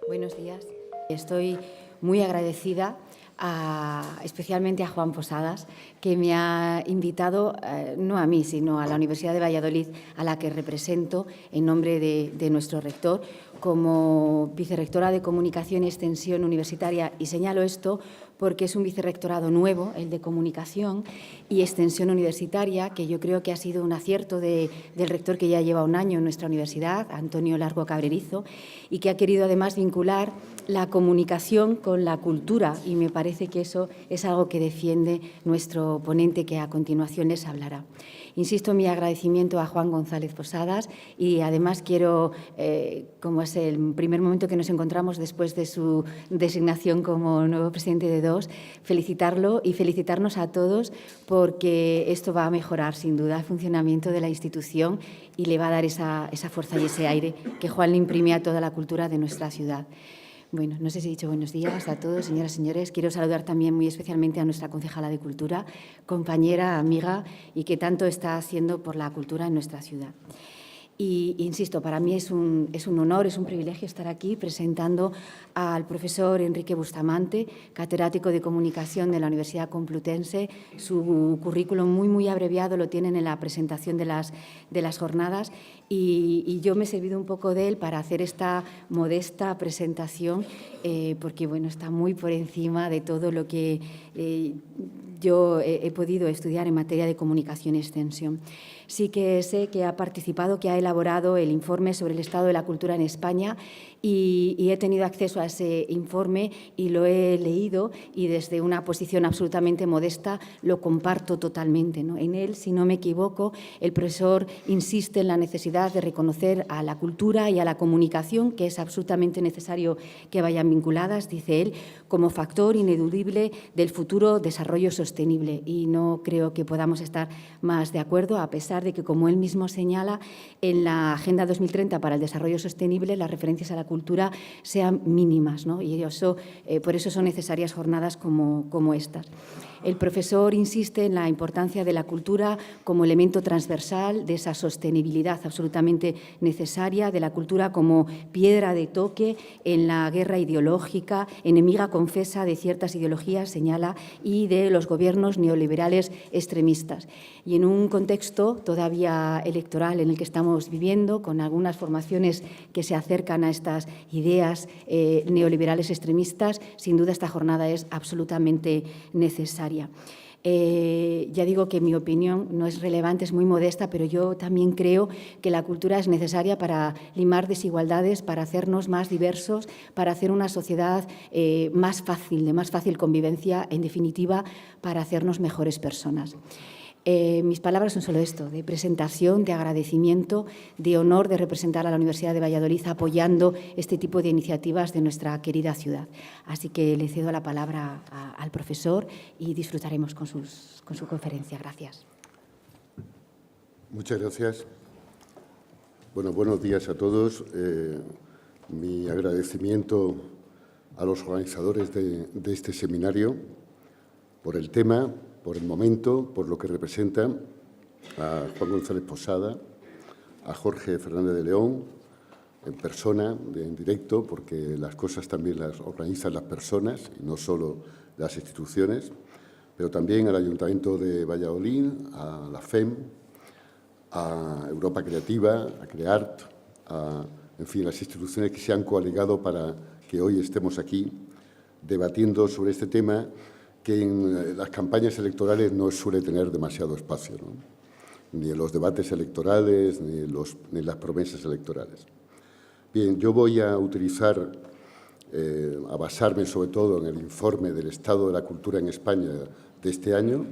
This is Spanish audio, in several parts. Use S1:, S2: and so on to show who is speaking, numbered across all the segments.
S1: Buenos días. Estoy muy agradecida especialmente a Juan Posadas, que me ha invitado, no a mí, sino a la Universidad de Valladolid, a la que represento en nombre de nuestro rector, como vicerrectora de Comunicación y Extensión Universitaria. Y señalo esto porque es un vicerrectorado nuevo, el de Comunicación y Extensión Universitaria, que yo creo que ha sido un acierto del rector que ya lleva un año en nuestra universidad, Antonio Largo Cabrerizo, y que ha querido además vincular la comunicación con la cultura, y me parece que eso es algo que defiende nuestro ponente, que a continuación les hablará. Insisto en mi agradecimiento a Juan González Posadas y además quiero, como es el primer momento que nos encontramos después de su designación como nuevo presidente de DOS, felicitarlo y felicitarnos a todos, porque esto va a mejorar sin duda el funcionamiento de la institución y le va a dar esa fuerza y ese aire que Juan le imprime a toda la cultura de nuestra ciudad. Bueno, no sé si he dicho buenos días a todos, señoras y señores. Quiero saludar también muy especialmente a nuestra concejala de Cultura, compañera, amiga, y que tanto está haciendo por la cultura en nuestra ciudad. Y, insisto, para mí es un honor, es un privilegio estar aquí presentando al profesor Enrique Bustamante, catedrático de Comunicación de la Universidad Complutense. Su currículum muy abreviado lo tienen en la presentación de las jornadas y yo me he servido un poco de él para hacer esta modesta presentación porque bueno, está muy por encima de todo lo que yo he podido estudiar en materia de comunicación y extensión. Sí que sé que ha participado, que ha elaborado el informe sobre el estado de la cultura en España y he tenido acceso a ese informe y lo he leído y desde una posición absolutamente modesta lo comparto totalmente, ¿no? En él, si no me equivoco, el profesor insiste en la necesidad de reconocer a la cultura y a la comunicación, que es absolutamente necesario que vayan vinculadas, dice él, como factor ineludible del futuro desarrollo sostenible. Y no creo que podamos estar más de acuerdo, a pesar de que, como él mismo señala, en la Agenda 2030 para el Desarrollo Sostenible las referencias a la cultura sean mínimas, ¿no? Y eso, por eso son necesarias jornadas como estas. El profesor insiste en la importancia de la cultura como elemento transversal de esa sostenibilidad absolutamente necesaria, de la cultura como piedra de toque en la guerra ideológica, enemiga confesa de ciertas ideologías, señala, y de los gobiernos neoliberales extremistas. Y en un contexto todavía electoral en el que estamos viviendo, con algunas formaciones que se acercan a estas ideas neoliberales extremistas, sin duda esta jornada es absolutamente necesaria. Ya digo que mi opinión no es relevante, es muy modesta, pero yo también creo que la cultura es necesaria para limar desigualdades, para hacernos más diversos, para hacer una sociedad más fácil, de más fácil convivencia, en definitiva, para hacernos mejores personas. Mis palabras son solo esto, de presentación, de agradecimiento, de honor de representar a la Universidad de Valladolid apoyando este tipo de iniciativas de nuestra querida ciudad. Así que le cedo la palabra al profesor y disfrutaremos con su conferencia. Gracias.
S2: Muchas gracias. Bueno, buenos días a todos. Mi agradecimiento a los organizadores de este seminario por el tema, por el momento, por lo que representa, a Juan González Posada, a Jorge Fernández de León, en persona, en directo, porque las cosas también las organizan las personas y no solo las instituciones, pero también al Ayuntamiento de Valladolid, a la FEM, a Europa Creativa, a CREART, en fin, las instituciones que se han coaligado para que hoy estemos aquí debatiendo sobre este tema que en las campañas electorales no suele tener demasiado espacio, ¿no? Ni en los debates electorales, ni en las promesas electorales. Bien, yo voy a utilizar, a basarme sobre todo en el informe del estado de la cultura en España de este año,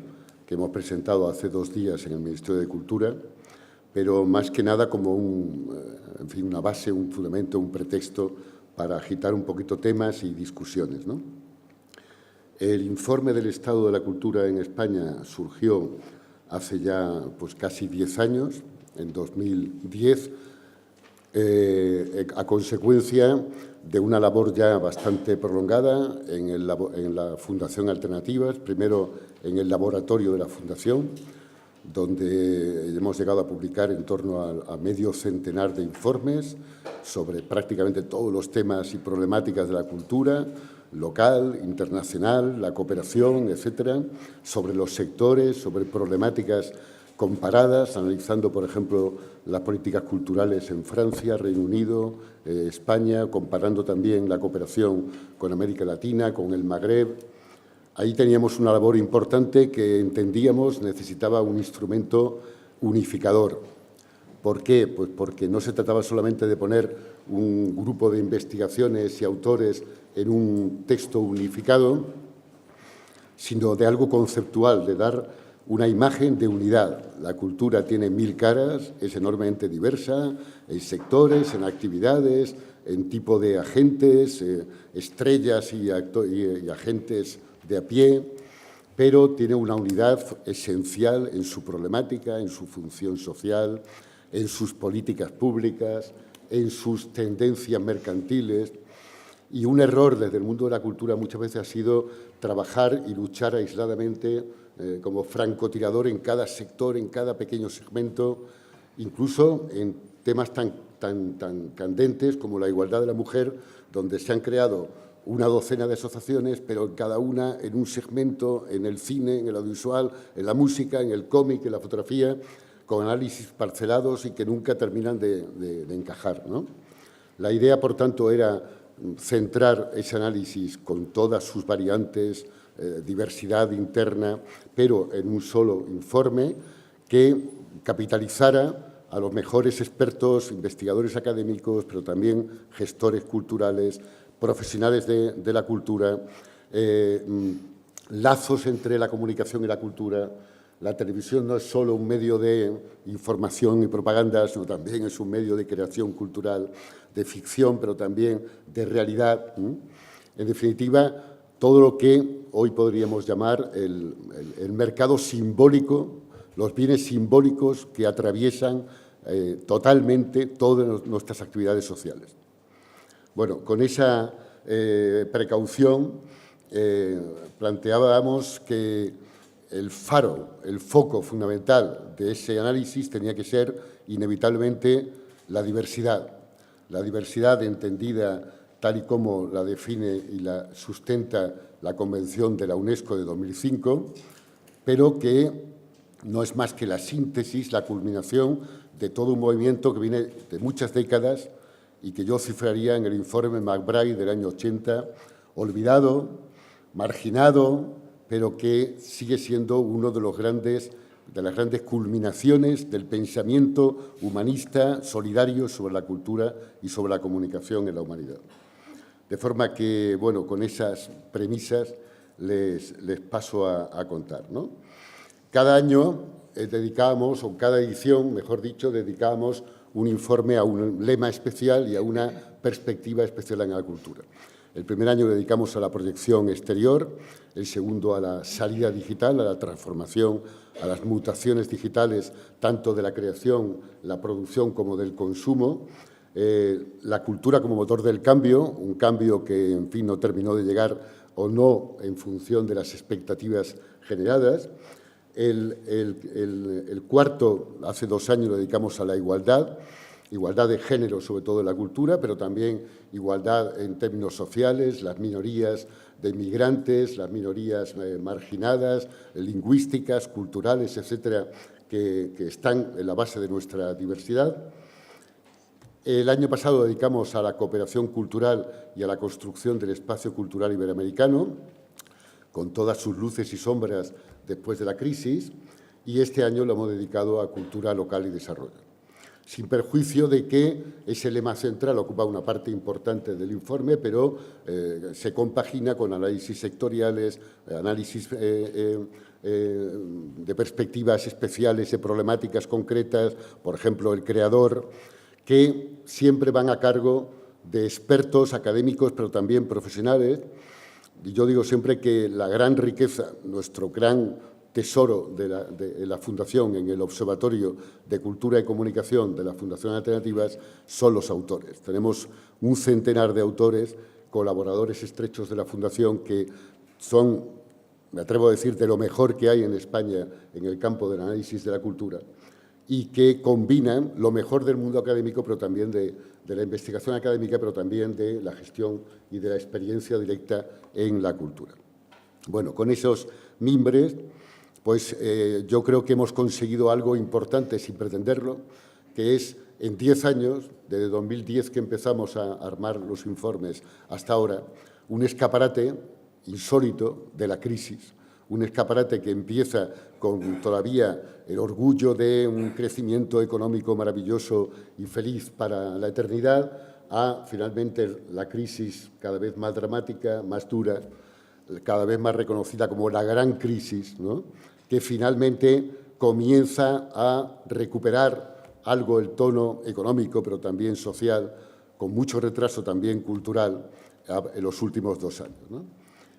S2: que hemos presentado hace 2 días en el Ministerio de Cultura, pero más que nada como en fin, una base, un fundamento, un pretexto para agitar un poquito temas y discusiones, ¿no? El informe del estado de la cultura en España surgió hace ya pues, casi 10 años, en 2010, a consecuencia de una labor ya bastante prolongada en la Fundación Alternativas, primero en el laboratorio de la Fundación, donde hemos llegado a publicar en torno a medio centenar de informes sobre prácticamente todos los temas y problemáticas de la cultura, local, internacional, la cooperación, etcétera, sobre los sectores, sobre problemáticas comparadas, analizando, por ejemplo, las políticas culturales en Francia, Reino Unido, España, comparando también la cooperación con América Latina, con el Magreb. Ahí teníamos una labor importante que entendíamos necesitaba un instrumento unificador. ¿Por qué? Pues porque no se trataba solamente de poner un grupo de investigaciones y autores en un texto unificado, sino de algo conceptual, de dar una imagen de unidad. La cultura tiene 1000 caras, es enormemente diversa, en sectores, en actividades, en tipo de agentes, estrellas y agentes de a pie, pero tiene una unidad esencial en su problemática, en su función social, en sus políticas públicas, en sus tendencias mercantiles. Y un error desde el mundo de la cultura muchas veces ha sido trabajar y luchar aisladamente como francotirador en cada sector, en cada pequeño segmento, incluso en temas tan candentes como la igualdad de la mujer, donde se han creado una docena de asociaciones, pero cada una en un segmento, en el cine, en el audiovisual, en la música, en el cómic, en la fotografía, con análisis parcelados y que nunca terminan de encajar, ¿no? La idea, por tanto, era centrar ese análisis con todas sus variantes, diversidad interna, pero en un solo informe que capitalizara a los mejores expertos, investigadores académicos, pero también gestores culturales, profesionales de la cultura, lazos entre la comunicación y la cultura. La televisión no es solo un medio de información y propaganda, sino también es un medio de creación cultural, de ficción, pero también de realidad. En definitiva, todo lo que hoy podríamos llamar el mercado simbólico, los bienes simbólicos que atraviesan totalmente todas nuestras actividades sociales. Bueno, con esa precaución planteábamos que el faro, el foco fundamental de ese análisis tenía que ser inevitablemente la diversidad entendida tal y como la define y la sustenta la Convención de la UNESCO de 2005, pero que no es más que la síntesis, la culminación de todo un movimiento que viene de muchas décadas y que yo cifraría en el informe McBride del año 80, olvidado, marginado, pero que sigue siendo uno de las grandes culminaciones del pensamiento humanista solidario sobre la cultura y sobre la comunicación en la humanidad. De forma que, bueno, con esas premisas les paso a contar, ¿no? Cada año dedicábamos, o cada edición, mejor dicho, dedicábamos un informe a un lema especial y a una perspectiva especial en la cultura. El primer año dedicamos a la proyección exterior, el segundo a la salida digital, a la transformación, a las mutaciones digitales, tanto de la creación, la producción como del consumo, la cultura como motor del cambio, un cambio que, en fin, no terminó de llegar o no en función de las expectativas generadas. El cuarto, hace 2 años, lo dedicamos a la igualdad de género, sobre todo en la cultura, pero también igualdad en términos sociales, las minorías de inmigrantes, las minorías marginadas, lingüísticas, culturales, etcétera, que están en la base de nuestra diversidad. El año pasado dedicamos a la cooperación cultural y a la construcción del espacio cultural iberoamericano, con todas sus luces y sombras después de la crisis, y este año lo hemos dedicado a cultura local y desarrollo. Sin perjuicio de que ese lema central ocupa una parte importante del informe, pero se compagina con análisis sectoriales, análisis de perspectivas especiales, de problemáticas concretas, por ejemplo, el creador, que siempre van a cargo de expertos académicos, pero también profesionales. Y yo digo siempre que la gran riqueza, nuestro gran tesoro de la Fundación en el Observatorio de Cultura y Comunicación de la Fundación Alternativas son los autores. Tenemos un centenar de autores, colaboradores estrechos de la Fundación, que son, me atrevo a decir, de lo mejor que hay en España en el campo del análisis de la cultura, y que combinan lo mejor del mundo académico, pero también de la investigación académica, pero también de la gestión y de la experiencia directa en la cultura. Bueno, con esos mimbres, pues yo creo que hemos conseguido algo importante sin pretenderlo, que es en 10 años, desde 2010 que empezamos a armar los informes hasta ahora, un escaparate insólito de la crisis, un escaparate que empieza con todavía el orgullo de un crecimiento económico maravilloso y feliz para la eternidad, a finalmente la crisis cada vez más dramática, más dura, cada vez más reconocida como la gran crisis, ¿no?, que finalmente comienza a recuperar algo el tono económico, pero también social, con mucho retraso también cultural en los últimos 2 años, ¿no?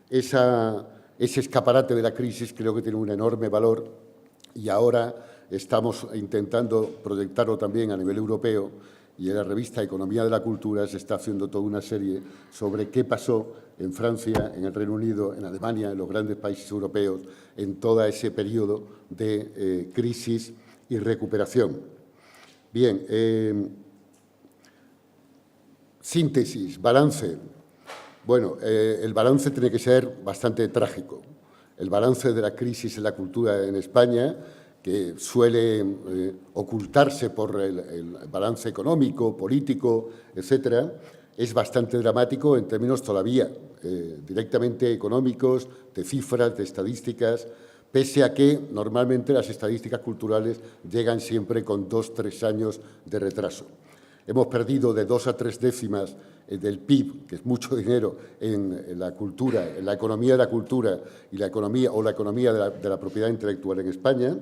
S2: Ese escaparate de la crisis creo que tiene un enorme valor y ahora estamos intentando proyectarlo también a nivel europeo y en la revista Economía de la Cultura se está haciendo toda una serie sobre qué pasó en Francia, en el Reino Unido, en Alemania, en los grandes países europeos, en todo ese periodo de crisis y recuperación. Bien, síntesis, balance. Bueno, el balance tiene que ser bastante trágico. El balance de la crisis en la cultura en España, que suele ocultarse por el balance económico, político, etcétera, es bastante dramático en términos todavía directamente económicos, de cifras, de estadísticas, pese a que normalmente las estadísticas culturales llegan siempre con 2 o 3 años de retraso. Hemos perdido de 2 a 3 décimas del PIB, que es mucho dinero, en la cultura, en la economía de la cultura y la economía de la propiedad intelectual en España.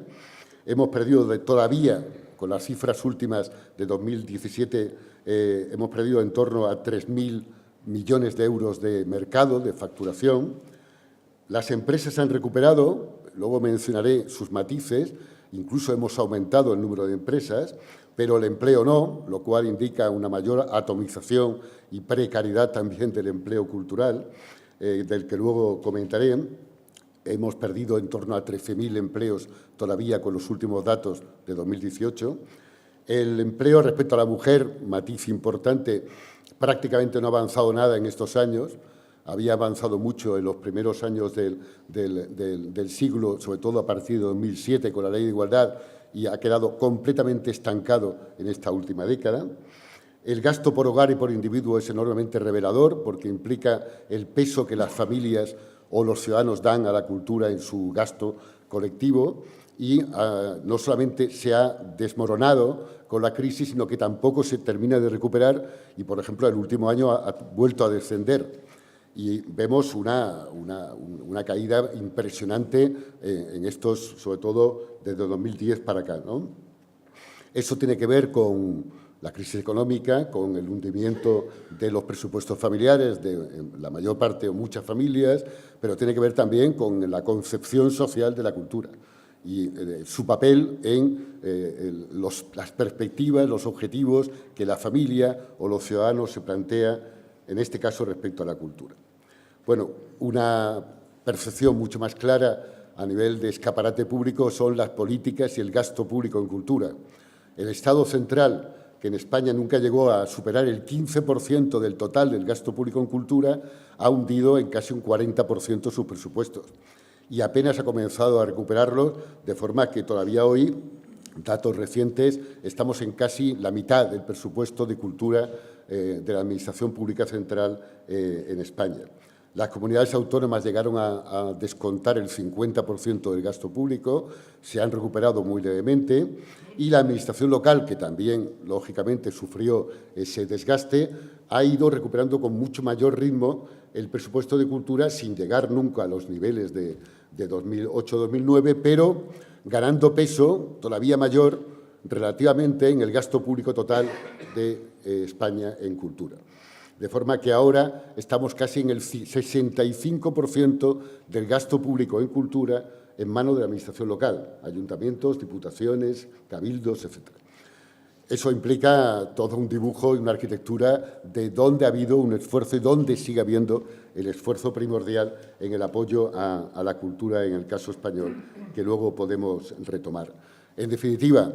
S2: Hemos perdido todavía, con las cifras últimas de 2017, hemos perdido en torno a 3.000 millones de euros de mercado, de facturación. Las empresas han recuperado, luego mencionaré sus matices, incluso hemos aumentado el número de empresas, pero el empleo no, lo cual indica una mayor atomización y precariedad también del empleo cultural, del que luego comentaré. Hemos perdido en torno a 13.000 empleos todavía con los últimos datos de 2018. El empleo respecto a la mujer, matiz importante, prácticamente no ha avanzado nada en estos años. Había avanzado mucho en los primeros años del siglo, sobre todo a partir de 2007 con la Ley de Igualdad, y ha quedado completamente estancado en esta última década. El gasto por hogar y por individuo es enormemente revelador porque implica el peso que las familias o los ciudadanos dan a la cultura en su gasto colectivo y no solamente se ha desmoronado con la crisis, sino que tampoco se termina de recuperar y, por ejemplo, el último año ha vuelto a descender. Y vemos una caída impresionante en estos, sobre todo desde 2010 para acá, ¿no? Eso tiene que ver con la crisis económica, con el hundimiento de los presupuestos familiares de la mayor parte o muchas familias, pero tiene que ver también con la concepción social de la cultura y su papel en las perspectivas, los objetivos que la familia o los ciudadanos se plantea, en este caso respecto a la cultura. Bueno, una percepción mucho más clara a nivel de escaparate público son las políticas y el gasto público en cultura. El Estado central, que en España nunca llegó a superar el 15% del total del gasto público en cultura, ha hundido en casi un 40% sus presupuestos y apenas ha comenzado a recuperarlos, de forma que todavía hoy, datos recientes, estamos en casi la mitad del presupuesto de cultura de la Administración Pública Central en España. Las comunidades autónomas llegaron a descontar el 50% del gasto público, se han recuperado muy levemente y la Administración local, que también, lógicamente, sufrió ese desgaste, ha ido recuperando con mucho mayor ritmo el presupuesto de cultura sin llegar nunca a los niveles de 2008-2009, pero ganando peso todavía mayor relativamente en el gasto público total de España en cultura. De forma que ahora estamos casi en el 65% del gasto público en cultura en manos de la Administración local, ayuntamientos, diputaciones, cabildos, etc. Eso implica todo un dibujo y una arquitectura de dónde ha habido un esfuerzo y dónde sigue habiendo el esfuerzo primordial en el apoyo a la cultura, en el caso español, que luego podemos retomar. En definitiva,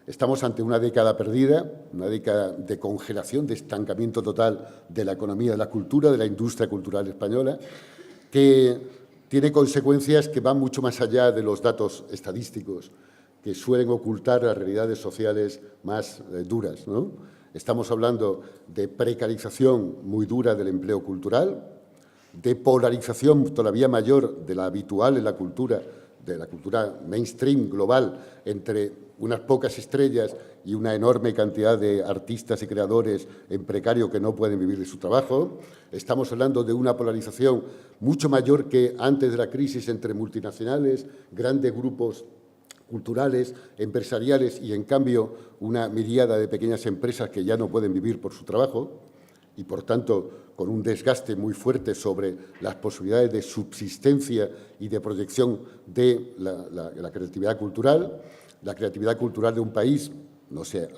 S2: Estamos ante una década perdida, una década de congelación, de estancamiento total de la economía de la cultura, de la industria cultural española, que tiene consecuencias que van mucho más allá de los datos estadísticos, que suelen ocultar las realidades sociales más duras, ¿no? Estamos hablando de precarización muy dura del empleo cultural, de polarización todavía mayor de la habitual en la cultura, de la cultura mainstream global, entre unas pocas estrellas y una enorme cantidad de artistas y creadores en precario que no pueden vivir de su trabajo. Estamos hablando de una polarización mucho mayor que antes de la crisis entre multinacionales, grandes grupos culturales, empresariales y, en cambio, una miríada de pequeñas empresas que ya no pueden vivir por su trabajo y, por tanto, con un desgaste muy fuerte sobre las posibilidades de subsistencia y de proyección de la creatividad cultural. La creatividad cultural de un país no se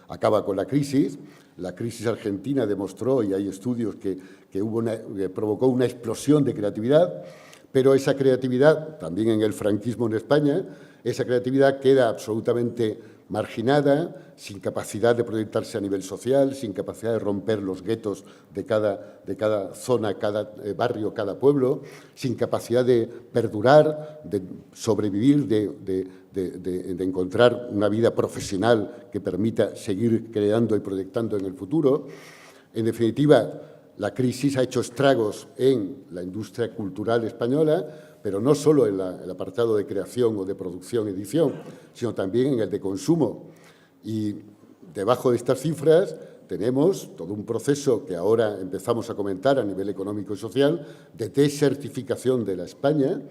S2: acaba con la crisis. La crisis argentina demostró, y hay estudios, que provocó una explosión de creatividad, pero esa creatividad, también en el franquismo en España, esa creatividad queda absolutamente marginada, sin capacidad de proyectarse a nivel social, sin capacidad de romper los guetos de cada zona, cada barrio, cada pueblo, sin capacidad de perdurar, de sobrevivir, de encontrar una vida profesional que permita seguir creando y proyectando en el futuro. En definitiva, la crisis ha hecho estragos en la industria cultural española, pero no solo en el apartado de creación o de producción, edición, sino también en el de consumo. Y debajo de estas cifras tenemos todo un proceso que ahora empezamos a comentar a nivel económico y social de desertificación de la España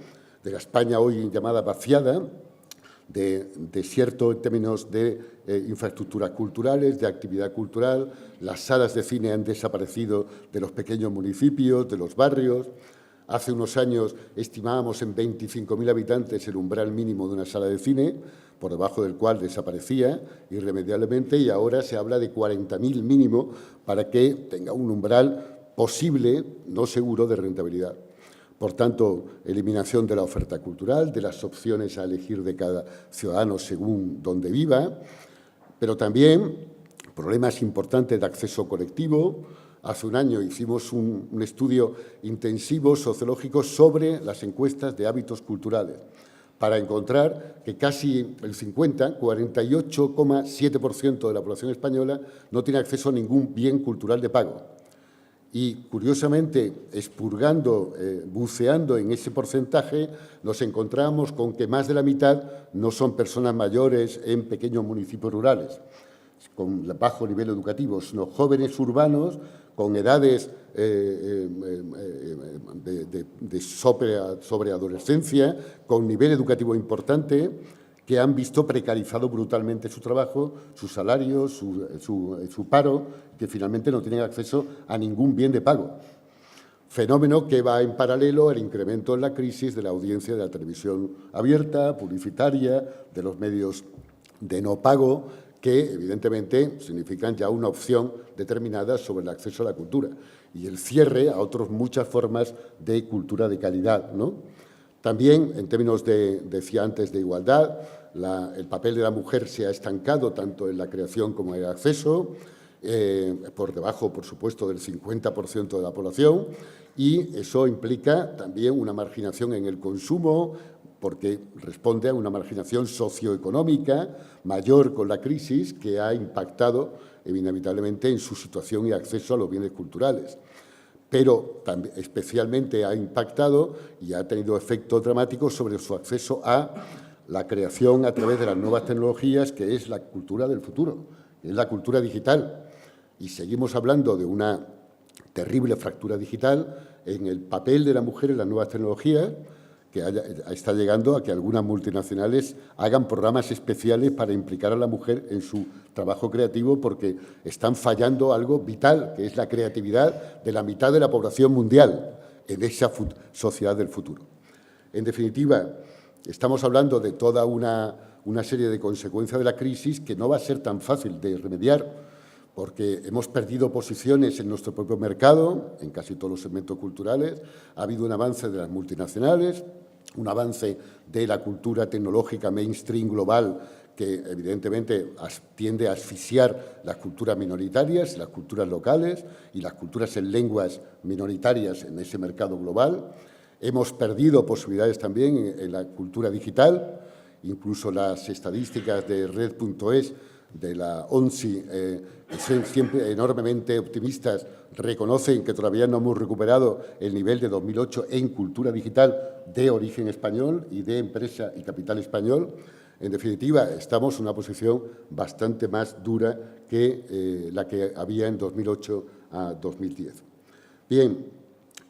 S2: hoy llamada vaciada, de desierto en términos de infraestructuras culturales, de actividad cultural. Las salas de cine han desaparecido de los pequeños municipios, de los barrios. Hace unos años estimábamos en 25.000 habitantes el umbral mínimo de una sala de cine, por debajo del cual desaparecía irremediablemente, y ahora se habla de 40.000 mínimo para que tenga un umbral posible, no seguro, de rentabilidad. Por tanto, eliminación de la oferta cultural, de las opciones a elegir de cada ciudadano según donde viva, pero también problemas importantes de acceso colectivo. Hace un año hicimos un estudio intensivo sociológico sobre las encuestas de hábitos culturales para encontrar que casi el 48,7% de la población española no tiene acceso a ningún bien cultural de pago. Y, curiosamente, expurgando, buceando en ese porcentaje, nos encontramos con que más de la mitad no son personas mayores en pequeños municipios rurales, con bajo nivel educativo, sino jóvenes urbanos con edades de sobreadolescencia, con nivel educativo importante, que han visto precarizado brutalmente su trabajo, su salario, su paro, que finalmente no tienen acceso a ningún bien de pago. Fenómeno que va en paralelo al incremento en la crisis de la audiencia de la televisión abierta, publicitaria, de los medios de no pago, que evidentemente significan ya una opción determinada sobre el acceso a la cultura y el cierre a otras muchas formas de cultura de calidad, ¿no? También, en términos decía antes, de igualdad, el papel de la mujer se ha estancado tanto en la creación como en el acceso, por debajo, por supuesto, del 50% de la población, y eso implica también una marginación en el consumo, porque responde a una marginación socioeconómica mayor con la crisis que ha impactado inevitablemente en su situación y acceso a los bienes culturales. Pero también, especialmente ha impactado y ha tenido efectos dramáticos sobre su acceso a la creación a través de las nuevas tecnologías, que es la cultura del futuro, que es la cultura digital. Y seguimos hablando de una terrible fractura digital en el papel de la mujer en las nuevas tecnologías, que está llegando a que algunas multinacionales hagan programas especiales para implicar a la mujer en su trabajo creativo, porque están fallando algo vital, que es la creatividad de la mitad de la población mundial en esa sociedad del futuro. En definitiva, estamos hablando de toda una serie de consecuencias de la crisis que no va a ser tan fácil de remediar, porque hemos perdido posiciones en nuestro propio mercado, en casi todos los segmentos culturales. Ha habido un avance de las multinacionales, un avance de la cultura tecnológica mainstream global que evidentemente tiende a asfixiar las culturas minoritarias, las culturas locales y las culturas en lenguas minoritarias en ese mercado global. Hemos perdido posibilidades también en la cultura digital, incluso las estadísticas de Red.es, de la ONCI, que son siempre enormemente optimistas, reconocen que todavía no hemos recuperado el nivel de 2008 en cultura digital de origen español y de empresa y capital español. En definitiva, estamos en una posición bastante más dura que la que había en 2008 a 2010. Bien,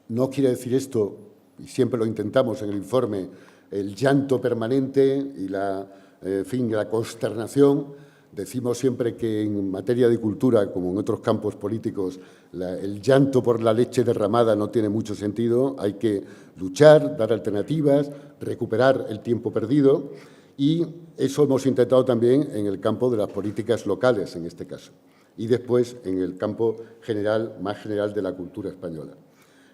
S2: no quiere decir esto, y siempre lo intentamos en el informe, el llanto permanente y la consternación. Decimos siempre que en materia de cultura, como en otros campos políticos, el llanto por la leche derramada no tiene mucho sentido. Hay que luchar, dar alternativas, recuperar el tiempo perdido. Y eso hemos intentado también en el campo de las políticas locales, en este caso, y después en el campo general, más general de la cultura española.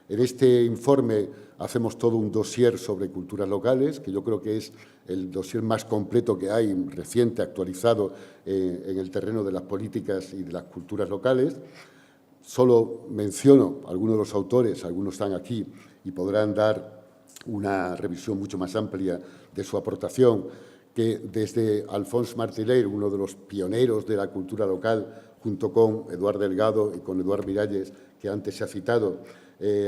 S2: En este informe hacemos todo un dossier sobre culturas locales, que yo creo que es el dossier más completo que hay, reciente, actualizado en el terreno de las políticas y de las culturas locales. Solo menciono a algunos de los autores, algunos están aquí y podrán dar una revisión mucho más amplia de su aportación, que desde Alphonse Martí-Leir, uno de los pioneros de la cultura local, junto con Eduard Delgado y con Eduard Miralles, que antes se ha citado,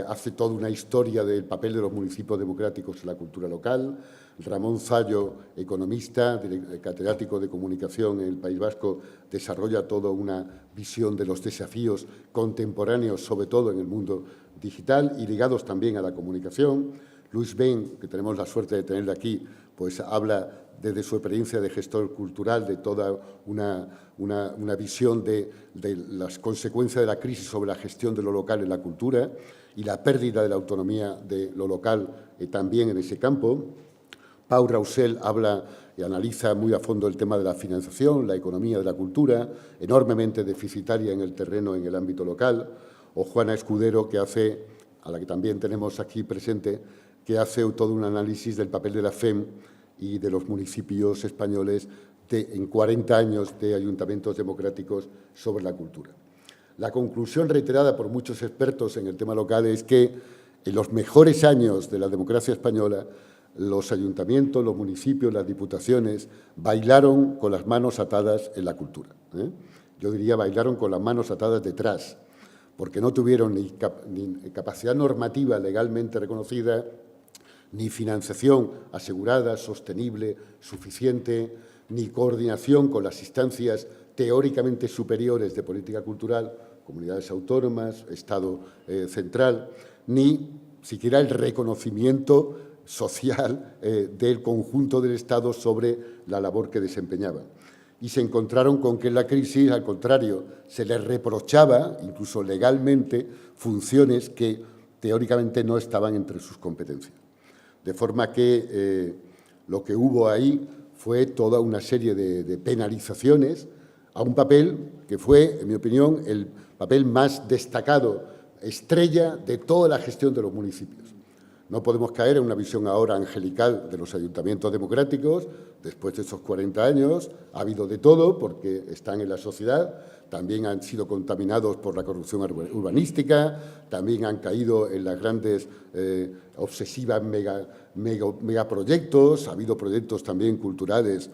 S2: hace toda una historia del papel de los municipios democráticos en la cultura local. Ramón Zallo, economista, catedrático de comunicación en el País Vasco, desarrolla toda una visión de los desafíos contemporáneos, sobre todo en el mundo digital y ligados también a la comunicación. Luis Ben, que tenemos la suerte de tenerle aquí, pues habla desde su experiencia de gestor cultural de toda una visión de las consecuencias de la crisis sobre la gestión de lo local en la cultura y la pérdida de la autonomía de lo local también en ese campo. Pau Raussel habla y analiza muy a fondo el tema de la financiación, la economía de la cultura, enormemente deficitaria en el terreno, en el ámbito local. O Juana Escudero, que hace, a la que también tenemos aquí presente, que hace todo un análisis del papel de la FEM y de los municipios españoles en 40 años de ayuntamientos democráticos sobre la cultura. La conclusión reiterada por muchos expertos en el tema local es que en los mejores años de la democracia española, los ayuntamientos, los municipios, las diputaciones bailaron con las manos atadas en la cultura. Yo diría bailaron con las manos atadas detrás, porque no tuvieron ni capacidad normativa legalmente reconocida, ni financiación asegurada, sostenible, suficiente, ni coordinación con las instancias teóricamente superiores de política cultural, comunidades autónomas, Estado central, ni siquiera el reconocimiento social del conjunto del Estado sobre la labor que desempeñaban. Y se encontraron con que en la crisis, al contrario, se les reprochaba, incluso legalmente, funciones que teóricamente no estaban entre sus competencias. De forma que lo que hubo ahí fue toda una serie de penalizaciones a un papel que fue, en mi opinión, el papel más destacado, estrella de toda la gestión de los municipios. No podemos caer en una visión ahora angelical de los ayuntamientos democráticos. Después de esos 40 años ha habido de todo porque están en la sociedad, también han sido contaminados por la corrupción urbanística, también han caído en las grandes obsesivas megaproyectos. Ha habido proyectos también culturales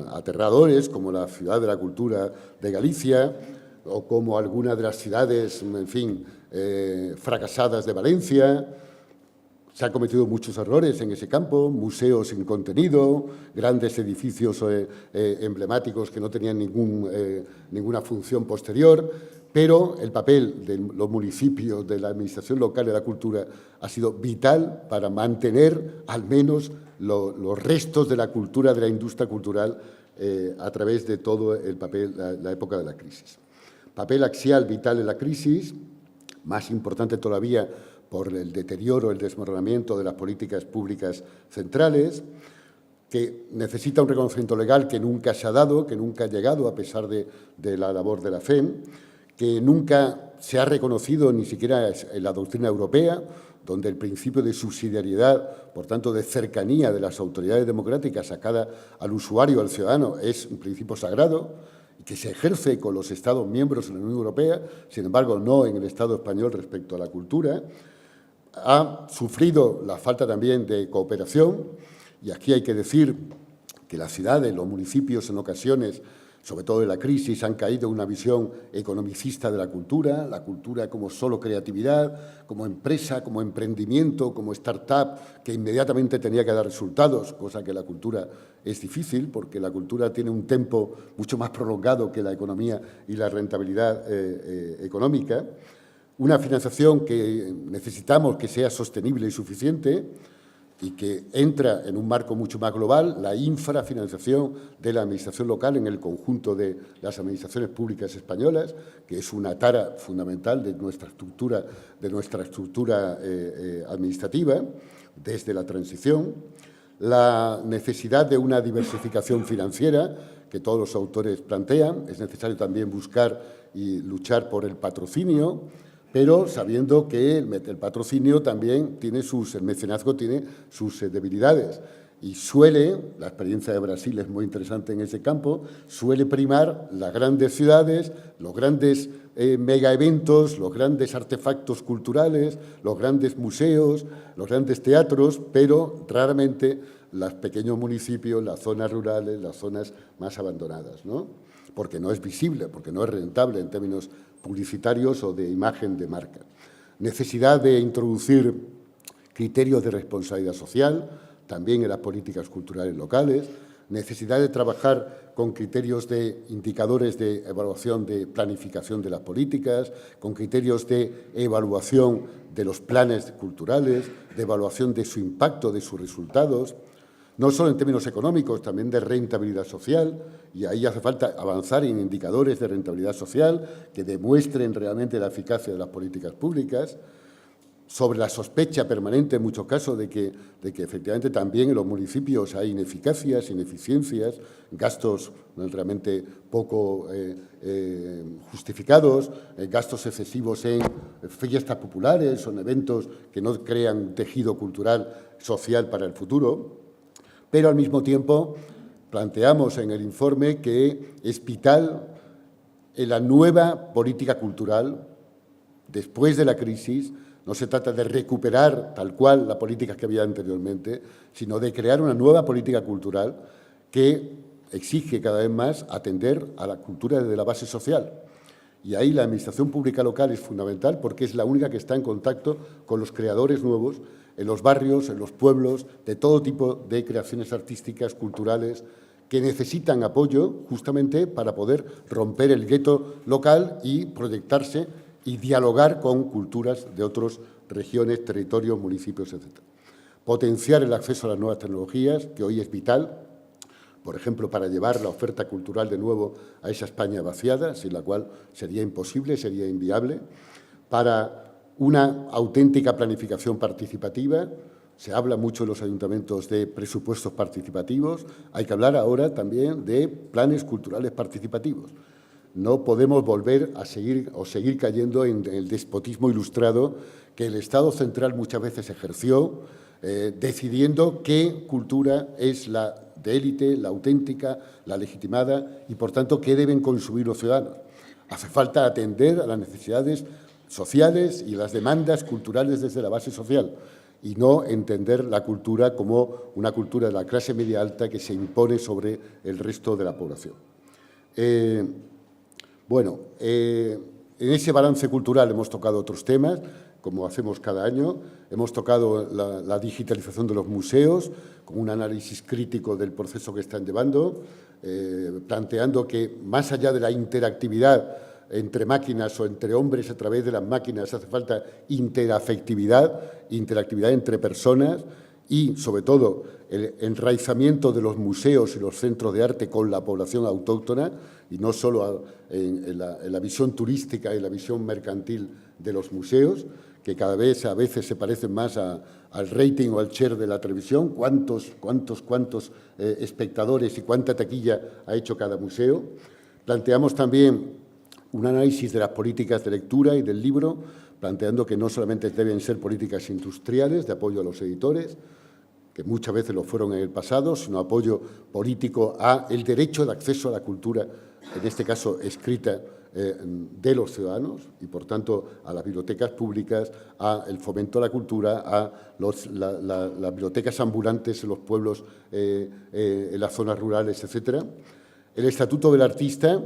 S2: aterradores, como la Ciudad de la Cultura de Galicia o como algunas de las ciudades, en fin, fracasadas de Valencia. Se han cometido muchos errores en ese campo, museos sin contenido, grandes edificios emblemáticos que no tenían ninguna función posterior, pero el papel de los municipios, de la administración local de la cultura, ha sido vital para mantener al menos los restos de la cultura, de la industria cultural, a través de todo el papel, la época de la crisis. Papel axial vital en la crisis, más importante todavía por el deterioro, el desmoronamiento de las políticas públicas centrales, que necesita un reconocimiento legal que nunca se ha dado, que nunca ha llegado a pesar de la labor de la FEM, que nunca se ha reconocido ni siquiera en la doctrina europea, donde el principio de subsidiariedad, por tanto de cercanía de las autoridades democráticas al usuario, al ciudadano, es un principio sagrado y que se ejerce con los Estados miembros de la Unión Europea, sin embargo, no en el Estado español respecto a la cultura. Ha sufrido la falta también de cooperación, y aquí hay que decir que las ciudades, los municipios en ocasiones, sobre todo en la crisis, han caído en una visión economicista de la cultura como solo creatividad, como empresa, como emprendimiento, como startup, que inmediatamente tenía que dar resultados, cosa que la cultura es difícil, porque la cultura tiene un tempo mucho más prolongado que la economía y la rentabilidad económica. Una financiación que necesitamos que sea sostenible y suficiente, y que entra en un marco mucho más global, la infrafinanciación de la administración local en el conjunto de las administraciones públicas españolas, que es una tara fundamental de nuestra estructura administrativa desde la transición, la necesidad de una diversificación financiera que todos los autores plantean. Es necesario también buscar y luchar por el patrocinio, pero sabiendo que el patrocinio también tiene el mecenazgo tiene sus debilidades. Y la experiencia de Brasil es muy interesante en ese campo, suele primar las grandes ciudades, los grandes megaeventos, los grandes artefactos culturales, los grandes museos, los grandes teatros, pero raramente los pequeños municipios, las zonas rurales, las zonas más abandonadas, ¿no? Porque no es visible, porque no es rentable en términos publicitarios o de imagen de marca. Necesidad de introducir criterios de responsabilidad social, también en las políticas culturales locales, necesidad de trabajar con criterios de indicadores de evaluación de planificación de las políticas, con criterios de evaluación de los planes culturales, de evaluación de su impacto, de sus resultados, no solo en términos económicos, también de rentabilidad social, y ahí hace falta avanzar en indicadores de rentabilidad social que demuestren realmente la eficacia de las políticas públicas, sobre la sospecha permanente en muchos casos de que efectivamente también en los municipios hay ineficacias, ineficiencias, gastos realmente poco justificados, gastos excesivos en fiestas populares o en eventos que no crean tejido cultural social para el futuro. Pero al mismo tiempo planteamos en el informe que es vital en la nueva política cultural, después de la crisis, no se trata de recuperar tal cual la política que había anteriormente, sino de crear una nueva política cultural que exige cada vez más atender a la cultura desde la base social. Y ahí la administración pública local es fundamental porque es la única que está en contacto con los creadores nuevos en los barrios, en los pueblos, de todo tipo de creaciones artísticas, culturales, que necesitan apoyo justamente para poder romper el gueto local y proyectarse y dialogar con culturas de otras regiones, territorios, municipios, etc. Potenciar el acceso a las nuevas tecnologías, que hoy es vital, por ejemplo, para llevar la oferta cultural de nuevo a esa España vaciada, sin la cual sería imposible, sería inviable, para una auténtica planificación participativa. Se habla mucho en los ayuntamientos de presupuestos participativos, hay que hablar ahora también de planes culturales participativos. No podemos volver a seguir cayendo en el despotismo ilustrado que el Estado central muchas veces ejerció, decidiendo qué cultura es la de élite, la auténtica, la legitimada y, por tanto, qué deben consumir los ciudadanos. Hace falta atender a las necesidades sociales y las demandas culturales desde la base social y no entender la cultura como una cultura de la clase media alta que se impone sobre el resto de la población. En ese balance cultural hemos tocado otros temas, como hacemos cada año. Hemos tocado la digitalización de los museos, con un análisis crítico del proceso que están llevando, planteando que, más allá de la interactividad entre máquinas o entre hombres a través de las máquinas, hace falta interafectividad entre personas y, sobre todo, el enraizamiento de los museos y los centros de arte con la población autóctona y no solo en la visión turística y la visión mercantil de los museos, que cada vez a veces se parecen más al rating o al share de la televisión, cuántos espectadores y cuánta taquilla ha hecho cada museo. Planteamos también un análisis de las políticas de lectura y del libro, planteando que no solamente deben ser políticas industriales de apoyo a los editores, que muchas veces lo fueron en el pasado, sino apoyo político al derecho de acceso a la cultura, en este caso escrita, de los ciudadanos y, por tanto, a las bibliotecas públicas, al fomento de la cultura, a las bibliotecas ambulantes en los pueblos, en las zonas rurales, etcétera. El Estatuto del Artista,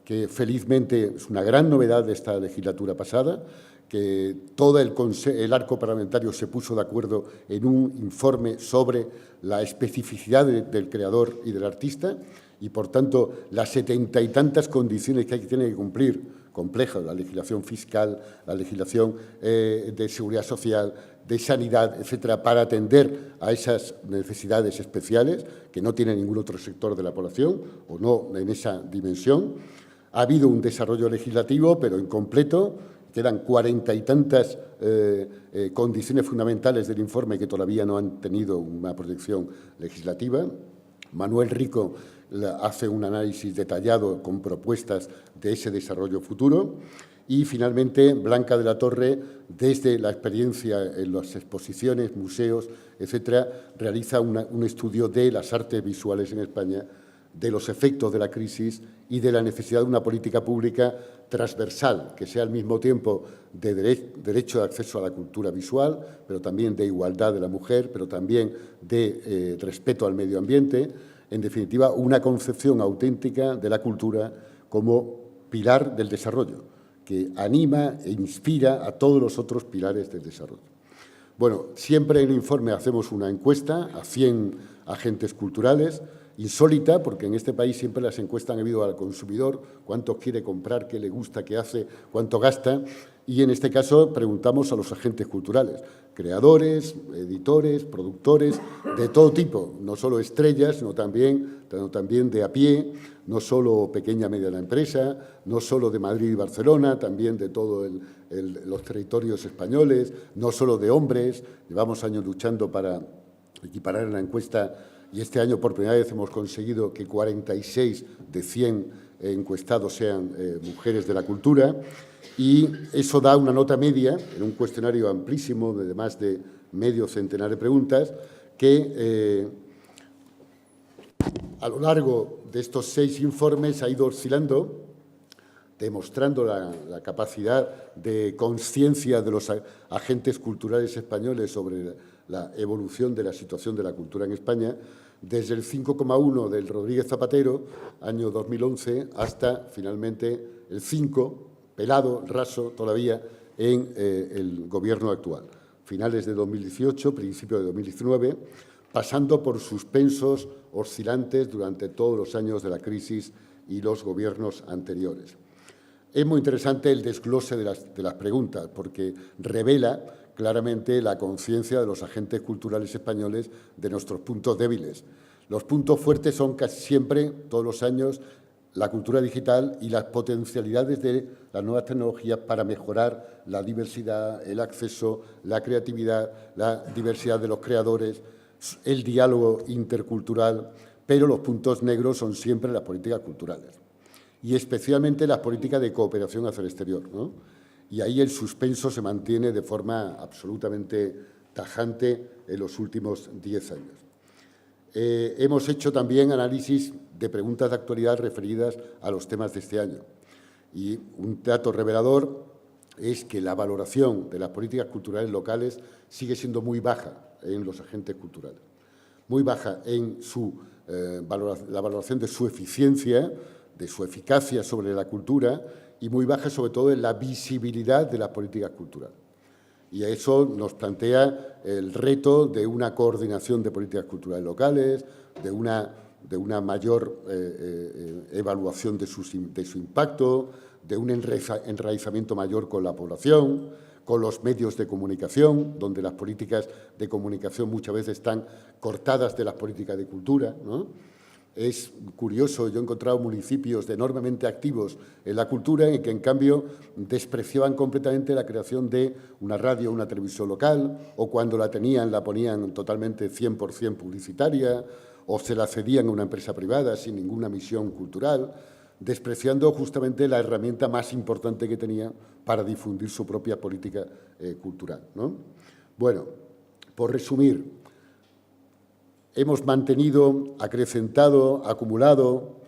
S2: que felizmente es una gran novedad de esta legislatura pasada, que todo el arco parlamentario se puso de acuerdo en un informe sobre la especificidad del creador y del artista y, por tanto, las 70 y tantas condiciones que tiene que cumplir, complejas, la legislación fiscal, la legislación de seguridad social, de sanidad, etcétera, para atender a esas necesidades especiales que no tiene ningún otro sector de la población o no en esa dimensión. Ha habido un desarrollo legislativo, pero incompleto. Quedan 40 y tantas condiciones fundamentales del informe que todavía no han tenido una protección legislativa. Manuel Rico hace un análisis detallado con propuestas de ese desarrollo futuro. Y, finalmente, Blanca de la Torre, desde la experiencia en las exposiciones, museos, etcétera, realiza un estudio de las artes visuales en España, de los efectos de la crisis y de la necesidad de una política pública transversal, que sea al mismo tiempo de derecho de acceso a la cultura visual, pero también de igualdad de la mujer, pero también de respeto al medio ambiente. En definitiva, una concepción auténtica de la cultura como pilar del desarrollo, que anima e inspira a todos los otros pilares del desarrollo. Bueno, siempre en el informe hacemos una encuesta a 100 agentes culturales, insólita, porque en este país siempre las encuestas han habido al consumidor, cuánto quiere comprar, qué le gusta, qué hace, cuánto gasta, y en este caso preguntamos a los agentes culturales, creadores, editores, productores, de todo tipo, no solo estrellas, sino también de a pie, no solo pequeña mediana empresa, no solo de Madrid y Barcelona, también de todos los territorios españoles, no solo de hombres. Llevamos años luchando para equiparar en la encuesta y este año por primera vez hemos conseguido que 46 de 100 encuestados sean mujeres de la cultura, y eso da una nota media en un cuestionario amplísimo de más de medio centenar de preguntas que a lo largo de estos 6 informes ha ido oscilando, demostrando la capacidad de conciencia de los agentes culturales españoles sobre la evolución de la situación de la cultura en España, desde el 5,1 del Rodríguez Zapatero, año 2011, hasta finalmente el 5, pelado, raso todavía, en el Gobierno actual. Finales de 2018, principio de 2019, pasando por suspensos oscilantes durante todos los años de la crisis y los gobiernos anteriores. Es muy interesante el desglose de las preguntas, porque revela claramente la conciencia de los agentes culturales españoles de nuestros puntos débiles. Los puntos fuertes son casi siempre, todos los años, la cultura digital y las potencialidades de las nuevas tecnologías para mejorar la diversidad, el acceso, la creatividad, la diversidad de los creadores, el diálogo intercultural, pero los puntos negros son siempre las políticas culturales y especialmente las políticas de cooperación hacia el exterior, ¿no? Y ahí el suspenso se mantiene de forma absolutamente tajante en los últimos 10 años. Hemos hecho también análisis de preguntas de actualidad referidas a los temas de este año. Y un dato revelador es que la valoración de las políticas culturales locales sigue siendo muy baja en los agentes culturales. Muy baja en la valoración de su eficiencia, de su eficacia sobre la cultura, y muy baja sobre todo en la visibilidad de las políticas culturales. Y eso nos plantea el reto de una coordinación de políticas culturales locales, de una mayor evaluación de su impacto, de un enraizamiento mayor con la población, con los medios de comunicación, donde las políticas de comunicación muchas veces están cortadas de las políticas de cultura, ¿no? Es curioso, yo he encontrado municipios enormemente activos en la cultura en que, en cambio, despreciaban completamente la creación de una radio o una televisión local, o cuando la tenían, la ponían totalmente 100% publicitaria, o se la cedían a una empresa privada sin ninguna misión cultural. despreciando justamente la herramienta más importante que tenía para difundir su propia política cultural, ¿no? Bueno, por resumir, hemos mantenido, acrecentado, acumulado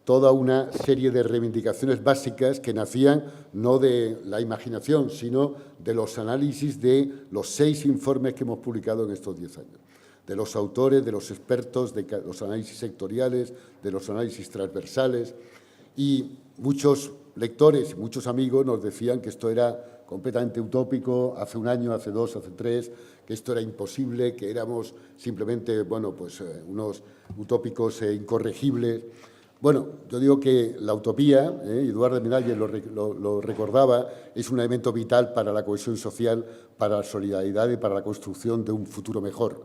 S2: toda una serie de reivindicaciones básicas que nacían no de la imaginación, sino de los análisis de los 6 informes que hemos publicado en estos 10 años, de los autores, de los expertos, de los análisis sectoriales, de los análisis transversales. Y muchos lectores, muchos amigos nos decían que esto era completamente utópico hace un año, hace 2, hace 3, que esto era imposible, que éramos simplemente, bueno, pues unos utópicos incorregibles. Bueno, yo digo que la utopía, Eduard de Minnaert lo recordaba, es un elemento vital para la cohesión social, para la solidaridad y para la construcción de un futuro mejor.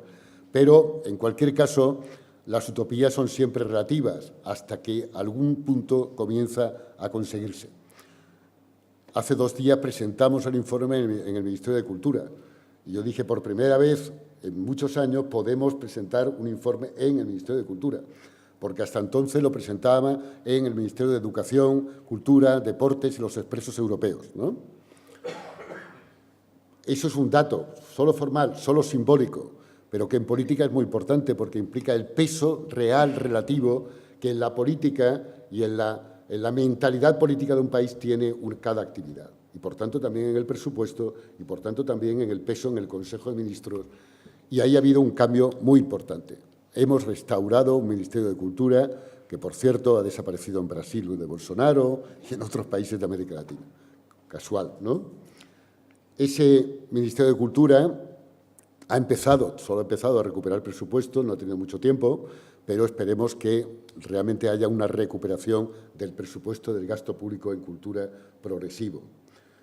S2: Pero, en cualquier caso, las utopías son siempre relativas, hasta que algún punto comienza a conseguirse. Hace 2 días presentamos el informe en el Ministerio de Cultura. Y yo dije, por primera vez en muchos años podemos presentar un informe en el Ministerio de Cultura, porque hasta entonces lo presentaba en el Ministerio de Educación, Cultura, Deportes y los Expresos Europeos, ¿no? Eso es un dato, solo formal, solo simbólico, pero que en política es muy importante porque implica el peso real, relativo, que en la política y en la mentalidad política de un país tiene cada actividad. Y, por tanto, también en el presupuesto y, por tanto, también en el peso en el Consejo de Ministros. Y ahí ha habido un cambio muy importante. Hemos restaurado un Ministerio de Cultura que, por cierto, ha desaparecido en Brasil de Bolsonaro y en otros países de América Latina. Casual, ¿no? Ese Ministerio de Cultura solo ha empezado a recuperar el presupuesto, no ha tenido mucho tiempo, pero esperemos que realmente haya una recuperación del presupuesto del gasto público en cultura progresivo.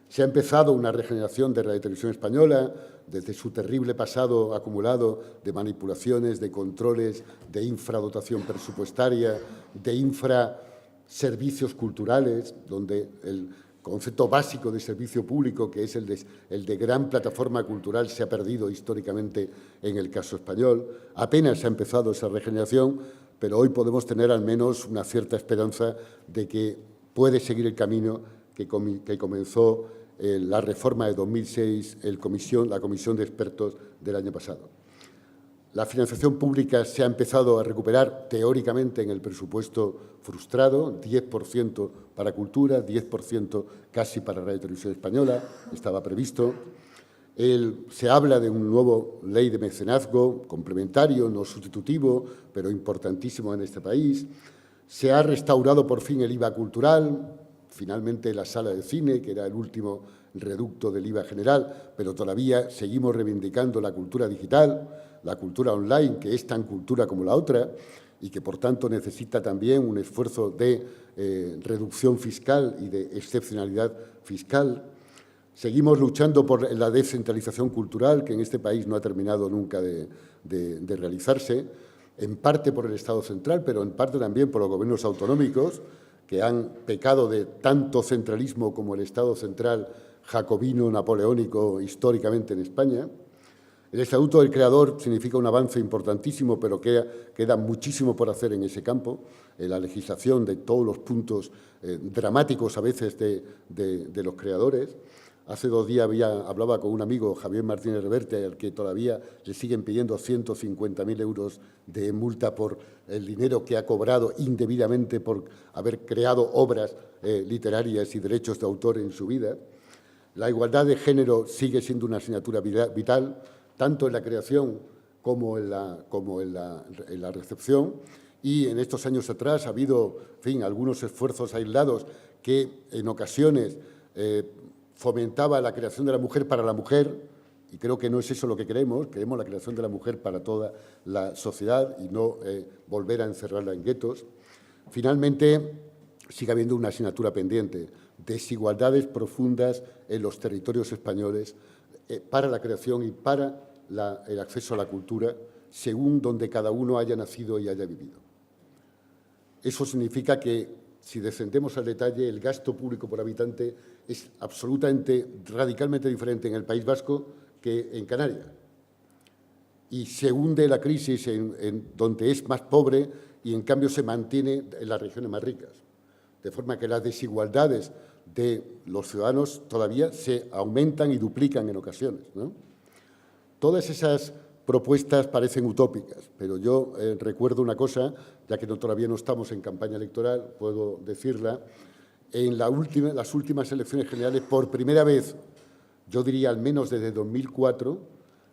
S2: Se ha empezado una regeneración de Radio Televisión Española desde su terrible pasado acumulado de manipulaciones, de controles, de infradotación presupuestaria, de infraservicios culturales, donde el concepto básico de servicio público, que es el de gran plataforma cultural, se ha perdido históricamente en el caso español. Apenas ha empezado esa regeneración, pero hoy podemos tener al menos una cierta esperanza de que puede seguir el camino que comenzó la reforma de 2006, la comisión de expertos del año pasado. La financiación pública se ha empezado a recuperar teóricamente en el presupuesto frustrado, 10% para cultura, 10% casi para Radio Televisión Española, estaba previsto. Se habla de un nuevo ley de mecenazgo complementario, no sustitutivo, pero importantísimo en este país. Se ha restaurado por fin el IVA cultural, finalmente la sala de cine, que era el último reducto del IVA general, pero todavía seguimos reivindicando la cultura digital, la cultura online, que es tan cultura como la otra y que, por tanto, necesita también un esfuerzo de reducción fiscal y de excepcionalidad fiscal. Seguimos luchando por la descentralización cultural, que en este país no ha terminado nunca de realizarse, en parte por el Estado central, pero en parte también por los gobiernos autonómicos, que han pecado de tanto centralismo como el Estado central jacobino, napoleónico, históricamente en España. El Estatuto del Creador significa un avance importantísimo, pero queda muchísimo por hacer en ese campo, en la legislación de todos los puntos dramáticos a veces de los creadores. Hace 2 días hablaba con un amigo, Javier Martínez Reverte, al que todavía le siguen pidiendo 150.000 euros de multa por el dinero que ha cobrado indebidamente por haber creado obras literarias y derechos de autor en su vida. La igualdad de género sigue siendo una asignatura vital, tanto en la creación como en la recepción. Y en estos años atrás ha habido, en fin, algunos esfuerzos aislados que en ocasiones fomentaba la creación de la mujer para la mujer, y creo que no es eso lo que queremos la creación de la mujer para toda la sociedad y no volver a encerrarla en guetos. Finalmente, sigue habiendo una asignatura pendiente, desigualdades profundas en los territorios españoles para la creación y para el acceso a la cultura, según donde cada uno haya nacido y haya vivido. Eso significa que, si descendemos al detalle, el gasto público por habitante es absolutamente, radicalmente diferente en el País Vasco que en Canarias. Y se hunde la crisis en donde es más pobre y, en cambio, se mantiene en las regiones más ricas. de forma que las desigualdades de los ciudadanos todavía se aumentan y duplican en ocasiones, ¿no? Todas esas propuestas parecen utópicas, pero yo recuerdo una cosa, ya que todavía no estamos en campaña electoral, puedo decirla, en las últimas elecciones generales, por primera vez, yo diría al menos desde 2004,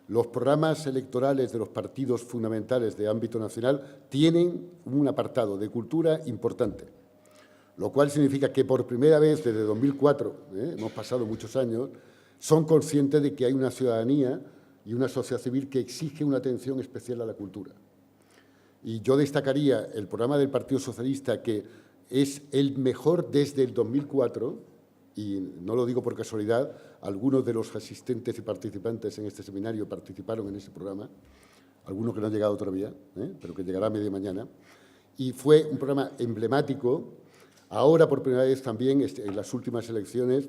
S2: los programas electorales de los partidos fundamentales de ámbito nacional tienen un apartado de cultura importante, lo cual significa que por primera vez desde 2004, hemos pasado muchos años, son conscientes de que hay una ciudadanía y una sociedad civil que exige una atención especial a la cultura. Y yo destacaría el programa del Partido Socialista, que es el mejor desde el 2004, y no lo digo por casualidad, algunos de los asistentes y participantes en este seminario participaron en ese programa, algunos que no han llegado todavía, pero que llegará a media mañana, y fue un programa emblemático. Ahora, por primera vez también, en las últimas elecciones,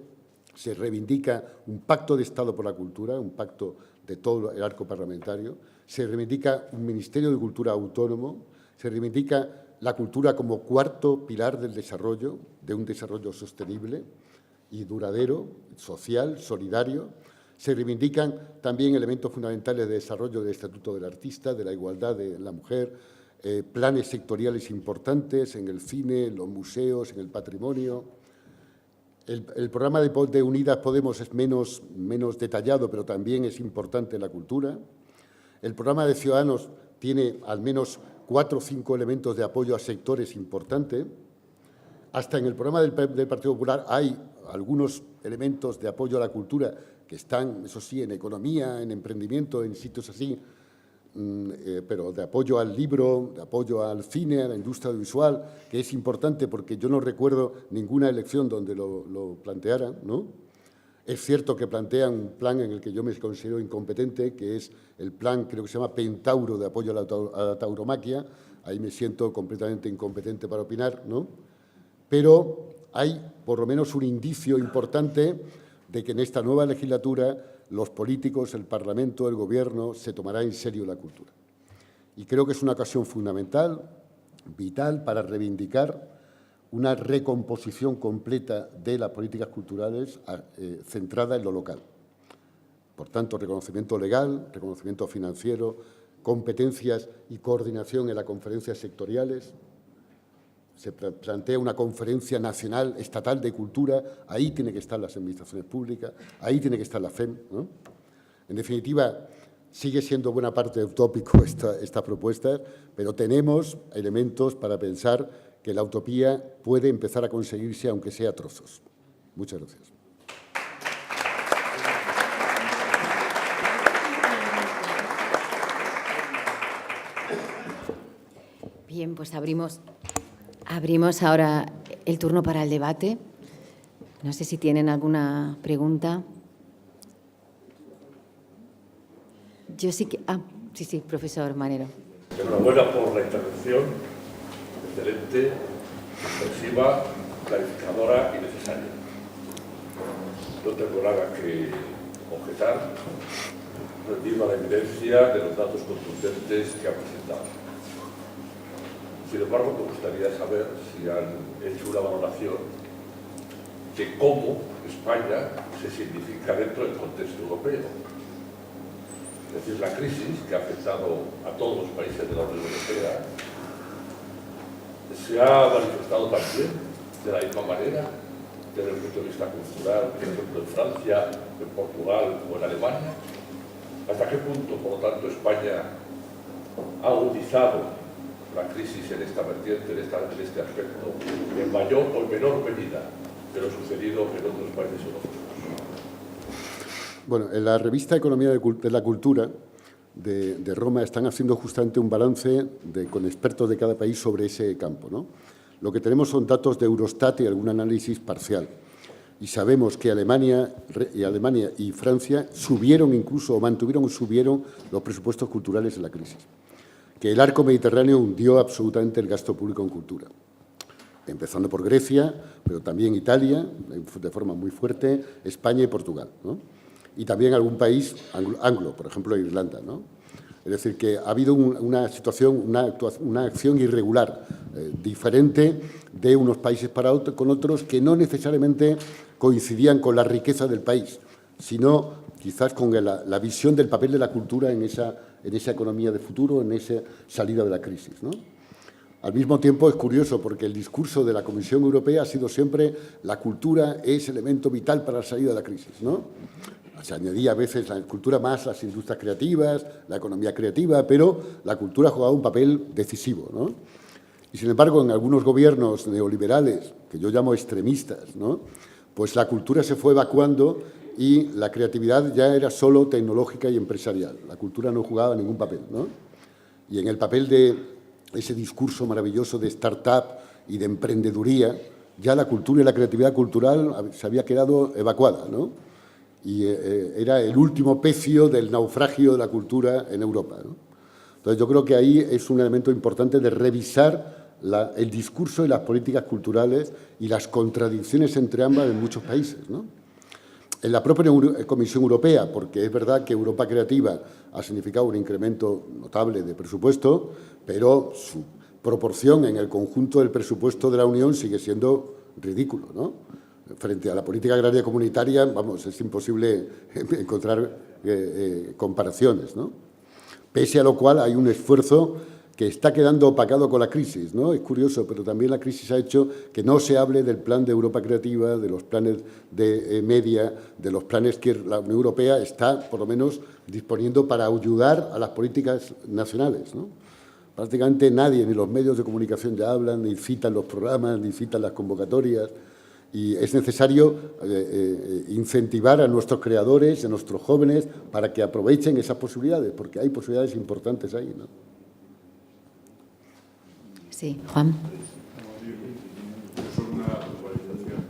S2: se reivindica un pacto de Estado por la cultura, un pacto de todo el arco parlamentario, se reivindica un Ministerio de Cultura autónomo, se reivindica la cultura como cuarto pilar del desarrollo, de un desarrollo sostenible y duradero, social, solidario. Se reivindican también elementos fundamentales de desarrollo del Estatuto del Artista, de la igualdad de la mujer, planes sectoriales importantes en el cine, en los museos, en el patrimonio. El programa de Unidas Podemos es menos detallado, pero también es importante en la cultura. El programa de Ciudadanos tiene al menos 4 o 5 elementos de apoyo a sectores importantes. Hasta en el programa del Partido Popular hay algunos elementos de apoyo a la cultura que están, eso sí, en economía, en emprendimiento, en sitios así, pero de apoyo al libro, de apoyo al cine, a la industria audiovisual, que es importante porque yo no recuerdo ninguna elección donde lo plantearan, ¿no? Es cierto que plantean un plan en el que yo me considero incompetente, que es el plan, creo que se llama Pentauro, de apoyo a la tauromaquia. Ahí me siento completamente incompetente para opinar, ¿no? Pero hay por lo menos un indicio importante de que en esta nueva legislatura los políticos, el Parlamento, el Gobierno, se tomará en serio la cultura. Y creo que es una ocasión fundamental, vital, para reivindicar una recomposición completa de las políticas culturales centrada en lo local. Por tanto, reconocimiento legal, reconocimiento financiero, competencias y coordinación en las conferencias sectoriales. Se plantea una conferencia nacional, estatal de cultura, ahí tienen que estar las administraciones públicas, ahí tiene que estar la FEM, ¿no? En definitiva, sigue siendo buena parte utópico esta propuesta, pero tenemos elementos para pensar que la utopía puede empezar a conseguirse, aunque sea a trozos. Muchas gracias.
S1: Bien, pues abrimos ahora el turno para el debate. No sé si tienen alguna pregunta. Yo sí que... sí, profesor Manero.
S3: Enhorabuena por la intervención, excelente, expresiva, clarificadora y necesaria. No tengo nada que objetar, viva la evidencia de los datos contundentes que ha presentado. Sin embargo, me gustaría saber si han hecho una valoración de cómo España se significa dentro del contexto europeo. Es decir, la crisis que ha afectado a todos los países de la Unión Europea se ha manifestado también de la misma manera desde el punto de vista cultural, por ejemplo, en Francia, en Portugal o en Alemania. ¿Hasta qué punto, por lo tanto, España ha agudizado la crisis en esta vertiente, en este aspecto, en mayor o en menor medida de lo sucedido en otros países europeos?
S2: Bueno, en la revista Economía de la Cultura de Roma están haciendo justamente un balance con expertos de cada país sobre ese campo, ¿no? Lo que tenemos son datos de Eurostat y algún análisis parcial. Y sabemos que Alemania y Francia subieron los presupuestos culturales en la crisis. Que el arco mediterráneo hundió absolutamente el gasto público en cultura. Empezando por Grecia, pero también Italia, de forma muy fuerte, España y Portugal, ¿no? Y también algún país anglo, por ejemplo, Irlanda, ¿no? Es decir, que ha habido una situación, una acción irregular, diferente de unos países con otros que no necesariamente coincidían con la riqueza del país, sino quizás con la visión del papel de la cultura en esa economía de futuro, en esa salida de la crisis, ¿no? Al mismo tiempo es curioso porque el discurso de la Comisión Europea ha sido siempre la cultura es elemento vital para la salida de la crisis, ¿no? Se añadía a veces la cultura más las industrias creativas, la economía creativa, pero la cultura ha jugado un papel decisivo, ¿no? Y, sin embargo, en algunos gobiernos neoliberales, que yo llamo extremistas, ¿no?, pues la cultura se fue evacuando y la creatividad ya era solo tecnológica y empresarial. La cultura no jugaba ningún papel, ¿no? Y en el papel de ese discurso maravilloso de startup y de emprendeduría, ya la cultura y la creatividad cultural se había quedado evacuada, ¿no? Y era el último pecio del naufragio de la cultura en Europa, ¿no? Entonces, yo creo que ahí es un elemento importante de revisar el discurso y las políticas culturales y las contradicciones entre ambas en muchos países, ¿no? En la propia Comisión Europea, porque es verdad que Europa Creativa ha significado un incremento notable de presupuesto, pero su proporción en el conjunto del presupuesto de la Unión sigue siendo ridículo, ¿no? Frente a la política agraria comunitaria, vamos, es imposible encontrar comparaciones, ¿no? Pese a lo cual hay un esfuerzo que está quedando opacado con la crisis, ¿no? Es curioso, pero también la crisis ha hecho que no se hable del plan de Europa Creativa, de los planes de media, de los planes que la Unión Europea está, por lo menos, disponiendo para ayudar a las políticas nacionales, ¿no? Prácticamente nadie, ni los medios de comunicación ya hablan, ni citan los programas, ni citan las convocatorias, y es necesario incentivar a nuestros creadores, a nuestros jóvenes, para que aprovechen esas posibilidades, porque hay posibilidades importantes ahí, ¿no?
S1: Sí, Juan.
S4: Solo una puntualización.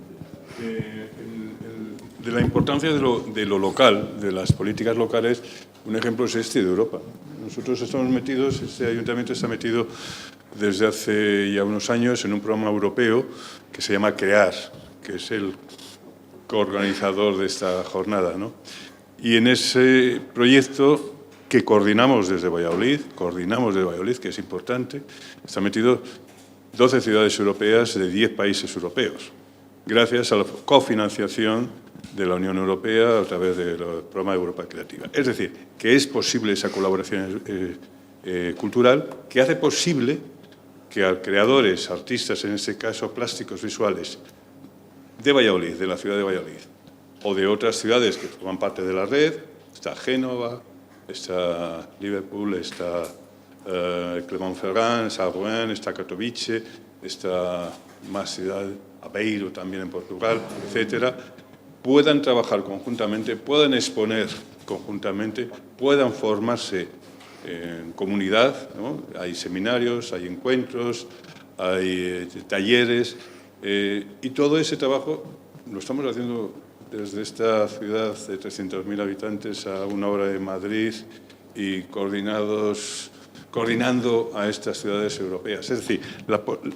S4: De la importancia de lo local, de las políticas locales, un ejemplo es este de Europa. Nosotros estamos metidos, este ayuntamiento está metido desde hace ya unos años en un programa europeo que se llama CREAR, que es el coorganizador de esta jornada, ¿no? Y en ese proyecto que coordinamos desde Valladolid, que es importante, están metidos 12 ciudades europeas de 10 países europeos, gracias a la cofinanciación de la Unión Europea a través del programa de Europa Creativa. Es decir, que es posible esa colaboración cultural que hace posible que a creadores, artistas, en este caso plásticos visuales, de Valladolid, de la ciudad de Valladolid, o de otras ciudades que forman parte de la red, está Génova, está Liverpool, está Clermont-Ferrand, está Rouen, está Katowice, está más ciudad, Aveiro también en Portugal, etcétera, puedan trabajar conjuntamente, puedan exponer conjuntamente, puedan formarse en comunidad, ¿no? Hay seminarios, hay encuentros, hay talleres, y todo ese trabajo lo estamos haciendo desde esta ciudad de 300.000 habitantes a 1 hora de Madrid y coordinando a estas ciudades europeas. Es decir,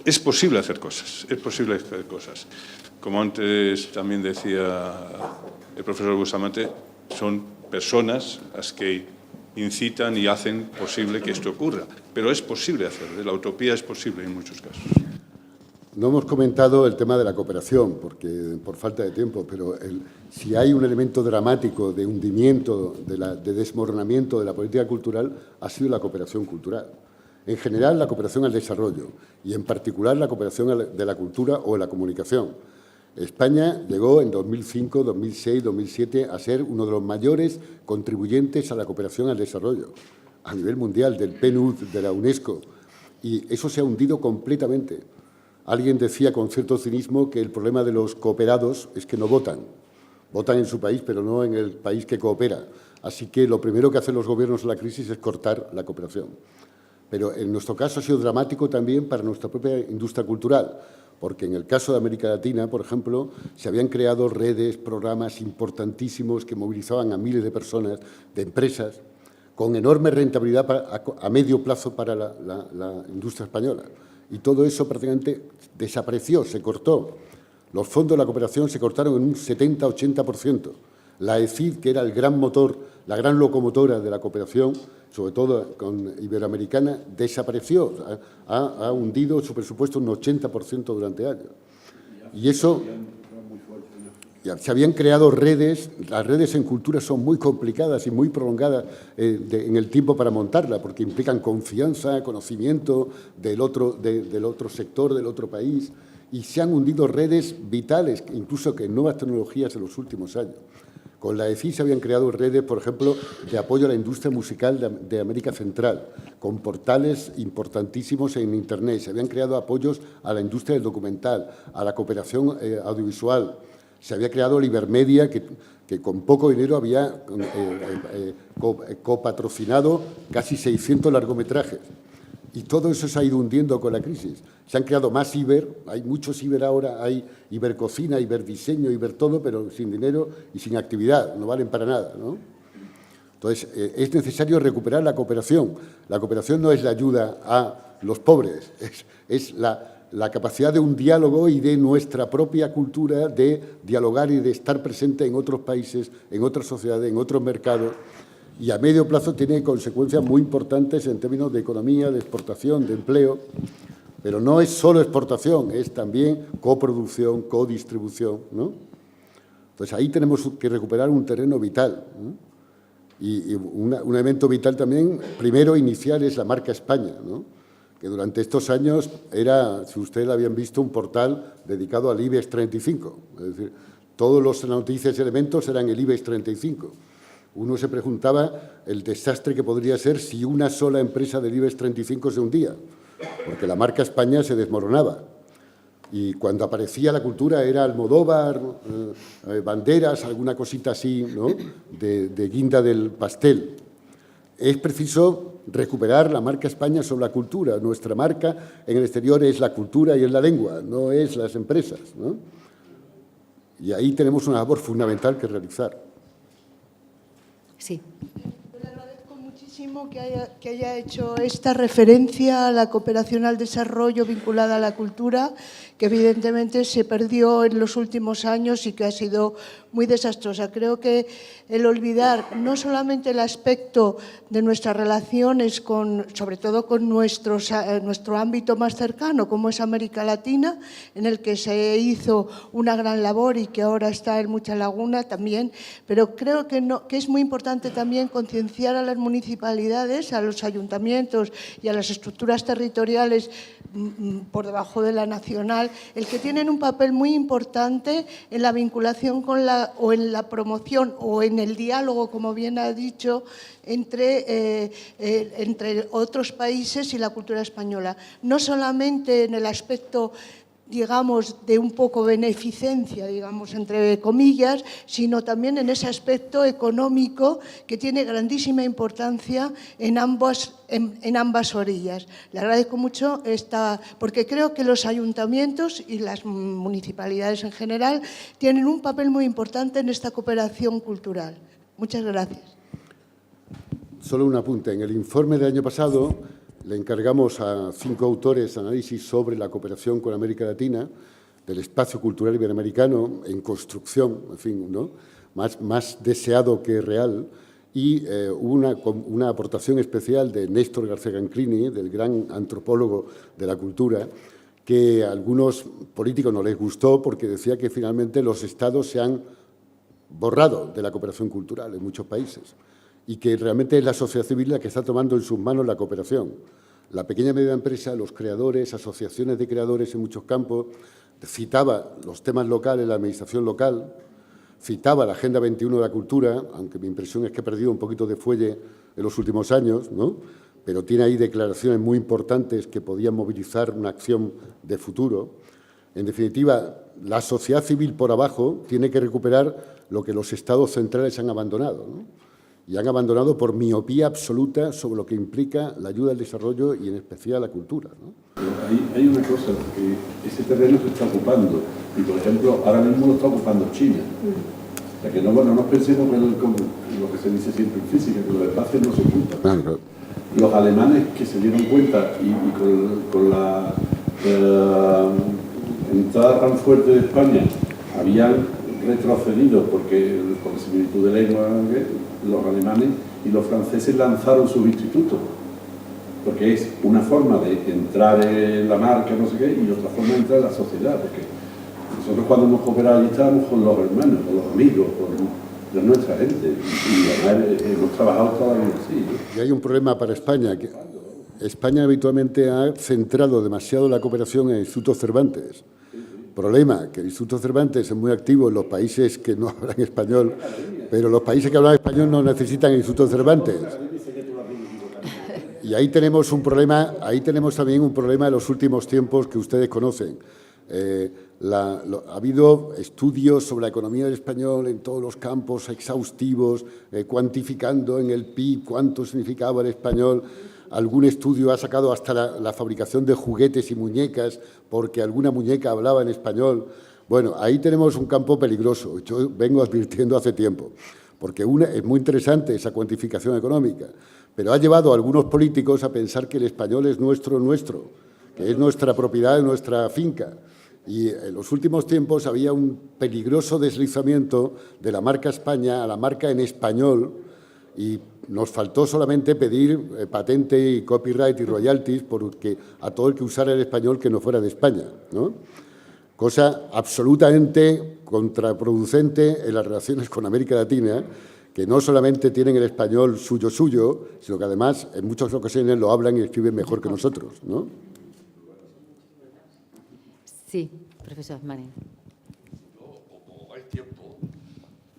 S4: es posible hacer cosas, Como antes también decía el profesor Bustamante, son personas las que incitan y hacen posible que esto ocurra. Pero es posible hacerlo, la utopía es posible en muchos casos.
S2: No hemos comentado el tema de la cooperación, porque por falta de tiempo, pero si hay un elemento dramático de hundimiento, de desmoronamiento de la política cultural, ha sido la cooperación cultural. En general, la cooperación al desarrollo y, en particular, la cooperación de la cultura o de la comunicación. España llegó en 2005, 2006, 2007 a ser uno de los mayores contribuyentes a la cooperación al desarrollo a nivel mundial, del PNUD, de la UNESCO, y eso se ha hundido completamente. Alguien decía con cierto cinismo que el problema de los cooperados es que no votan. Votan en su país, pero no en el país que coopera. Así que lo primero que hacen los gobiernos en la crisis es cortar la cooperación. Pero en nuestro caso ha sido dramático también para nuestra propia industria cultural, porque en el caso de América Latina, por ejemplo, se habían creado redes, programas importantísimos que movilizaban a miles de personas, de empresas, con enorme rentabilidad a medio plazo para la industria española. Y todo eso prácticamente desapareció, se cortó. Los fondos de la cooperación se cortaron en un 70-80%. La ECID, que era el gran motor la gran locomotora de la cooperación, sobre todo con Iberoamericana, desapareció, ha hundido su presupuesto un 80% durante años. Y eso, se habían creado redes, las redes en cultura son muy complicadas y muy prolongadas en el tiempo para montarla, porque implican confianza, conocimiento del otro sector, del otro país, y se han hundido redes vitales, incluso que en nuevas tecnologías en los últimos años. Con la EFI se habían creado redes, por ejemplo, de apoyo a la industria musical de América Central, con portales importantísimos en Internet. Se habían creado apoyos a la industria del documental, a la cooperación audiovisual. Se había creado el Ibermedia, que con poco dinero había copatrocinado casi 600 largometrajes. Y todo eso se ha ido hundiendo con la crisis. Se han creado más hay muchos Iber ahora, hay Ibercocina, Iberdiseño, Ibertodo, pero sin dinero y sin actividad, no valen para nada, ¿no? Entonces, es necesario recuperar la cooperación. La cooperación no es la ayuda a los pobres, es la capacidad de un diálogo y de nuestra propia cultura de dialogar y de estar presente en otros países, en otras sociedades, en otros mercados. Y a medio plazo tiene consecuencias muy importantes en términos de economía, de exportación, de empleo. Pero no es solo exportación, es también coproducción, codistribución, ¿no? Entonces, ahí tenemos que recuperar un terreno vital, ¿no? Y un evento vital también, primero inicial, es la marca España, ¿no? Que durante estos años era, si ustedes la habían visto, un portal dedicado al IBEX 35. Es decir, todas las noticias y elementos eran el IBEX 35. Uno se preguntaba el desastre que podría ser si una sola empresa del IBEX 35 se hundía, porque la marca España se desmoronaba. Y cuando aparecía la cultura era Almodóvar, Banderas, alguna cosita así, ¿no?, de guinda del pastel. Es preciso recuperar la marca España sobre la cultura. Nuestra marca en el exterior es la cultura y es la lengua, no es las empresas, ¿no? Y ahí tenemos una labor fundamental que realizar.
S1: Sí.
S5: Yo le agradezco muchísimo que haya hecho esta referencia a la cooperación al desarrollo vinculada a la cultura, que evidentemente se perdió en los últimos años y que ha sido muy desastrosa. Creo que el olvidar no solamente el aspecto de nuestras relaciones, sobre todo con nuestro ámbito más cercano, como es América Latina, en el que se hizo una gran labor y que ahora está en mucha laguna también, pero creo que es muy importante también concienciar a las municipalidades, a los ayuntamientos y a las estructuras territoriales por debajo de la nacional, el que tienen un papel muy importante en la vinculación o en la promoción o en el diálogo, como bien ha dicho, entre otros países y la cultura española. No solamente en el aspecto, digamos, de un poco beneficencia, digamos, entre comillas, sino también en ese aspecto económico que tiene grandísima importancia en ambas orillas. Le agradezco mucho porque creo que los ayuntamientos y las municipalidades en general tienen un papel muy importante en esta cooperación cultural. Muchas gracias.
S2: Solo un apunte. En el informe del año pasado le encargamos a 5 autores análisis sobre la cooperación con América Latina, del espacio cultural iberoamericano en construcción, en fin, ¿no?, más deseado que real, y hubo una aportación especial de Néstor García Canclini, del gran antropólogo de la cultura, que a algunos políticos no les gustó porque decía que finalmente los estados se han borrado de la cooperación cultural en muchos países, y que realmente es la sociedad civil la que está tomando en sus manos la cooperación. La pequeña y media empresa, los creadores, asociaciones de creadores en muchos campos, citaba los temas locales, la administración local, citaba la Agenda 21 de la Cultura, aunque mi impresión es que ha perdido un poquito de fuelle en los últimos años, ¿no?, pero tiene ahí declaraciones muy importantes que podían movilizar una acción de futuro. En definitiva, la sociedad civil por abajo tiene que recuperar lo que los estados centrales han abandonado, ¿no?, y han abandonado por miopía absoluta sobre lo que implica la ayuda al desarrollo y en especial la cultura, ¿no?
S6: Hay una cosa, que ese terreno se está ocupando y, por ejemplo, ahora mismo lo está ocupando China. O sea, que no nos pensemos con lo que se dice siempre en física, que los espacios no se ocupan.
S2: Claro.
S6: Los alemanes que se dieron cuenta y con la entrada tan fuerte de España habían retrocedido porque por similitud de lengua los alemanes y los franceses lanzaron sus institutos, porque es una forma de entrar en la marca, no sé qué, y otra forma de entrar en la sociedad, porque nosotros cuando hemos cooperado allí estábamos con los hermanos, con los amigos, con nuestra gente, y además hemos trabajado todavía así, ¿no?
S2: Y hay un problema para España, que España habitualmente ha centrado demasiado la cooperación en el Instituto Cervantes. Problema, que el Instituto Cervantes es muy activo en los países que no hablan español, pero los países que hablan español no necesitan el Instituto Cervantes. Y ahí tenemos un problema, ahí tenemos también un problema de los últimos tiempos que ustedes conocen. Ha habido estudios sobre la economía del español en todos los campos exhaustivos, cuantificando en el PIB cuánto significaba el español. Algún estudio ha sacado hasta la fabricación de juguetes y muñecas porque alguna muñeca hablaba en español. Bueno, ahí tenemos un campo peligroso. Yo vengo advirtiendo hace tiempo, porque es muy interesante esa cuantificación económica, pero ha llevado a algunos políticos a pensar que el español es nuestro, que es nuestra propiedad, nuestra finca. Y en los últimos tiempos había un peligroso deslizamiento de la marca España a la marca en español, y nos faltó solamente pedir patente y copyright y royalties porque a todo el que usara el español que no fuera de España, ¿no? Cosa absolutamente contraproducente en las relaciones con América Latina, que no solamente tienen el español suyo, sino que además en muchas ocasiones lo hablan y escriben mejor que nosotros, ¿no?
S1: Sí, profesor Marín.
S3: Como hay tiempo,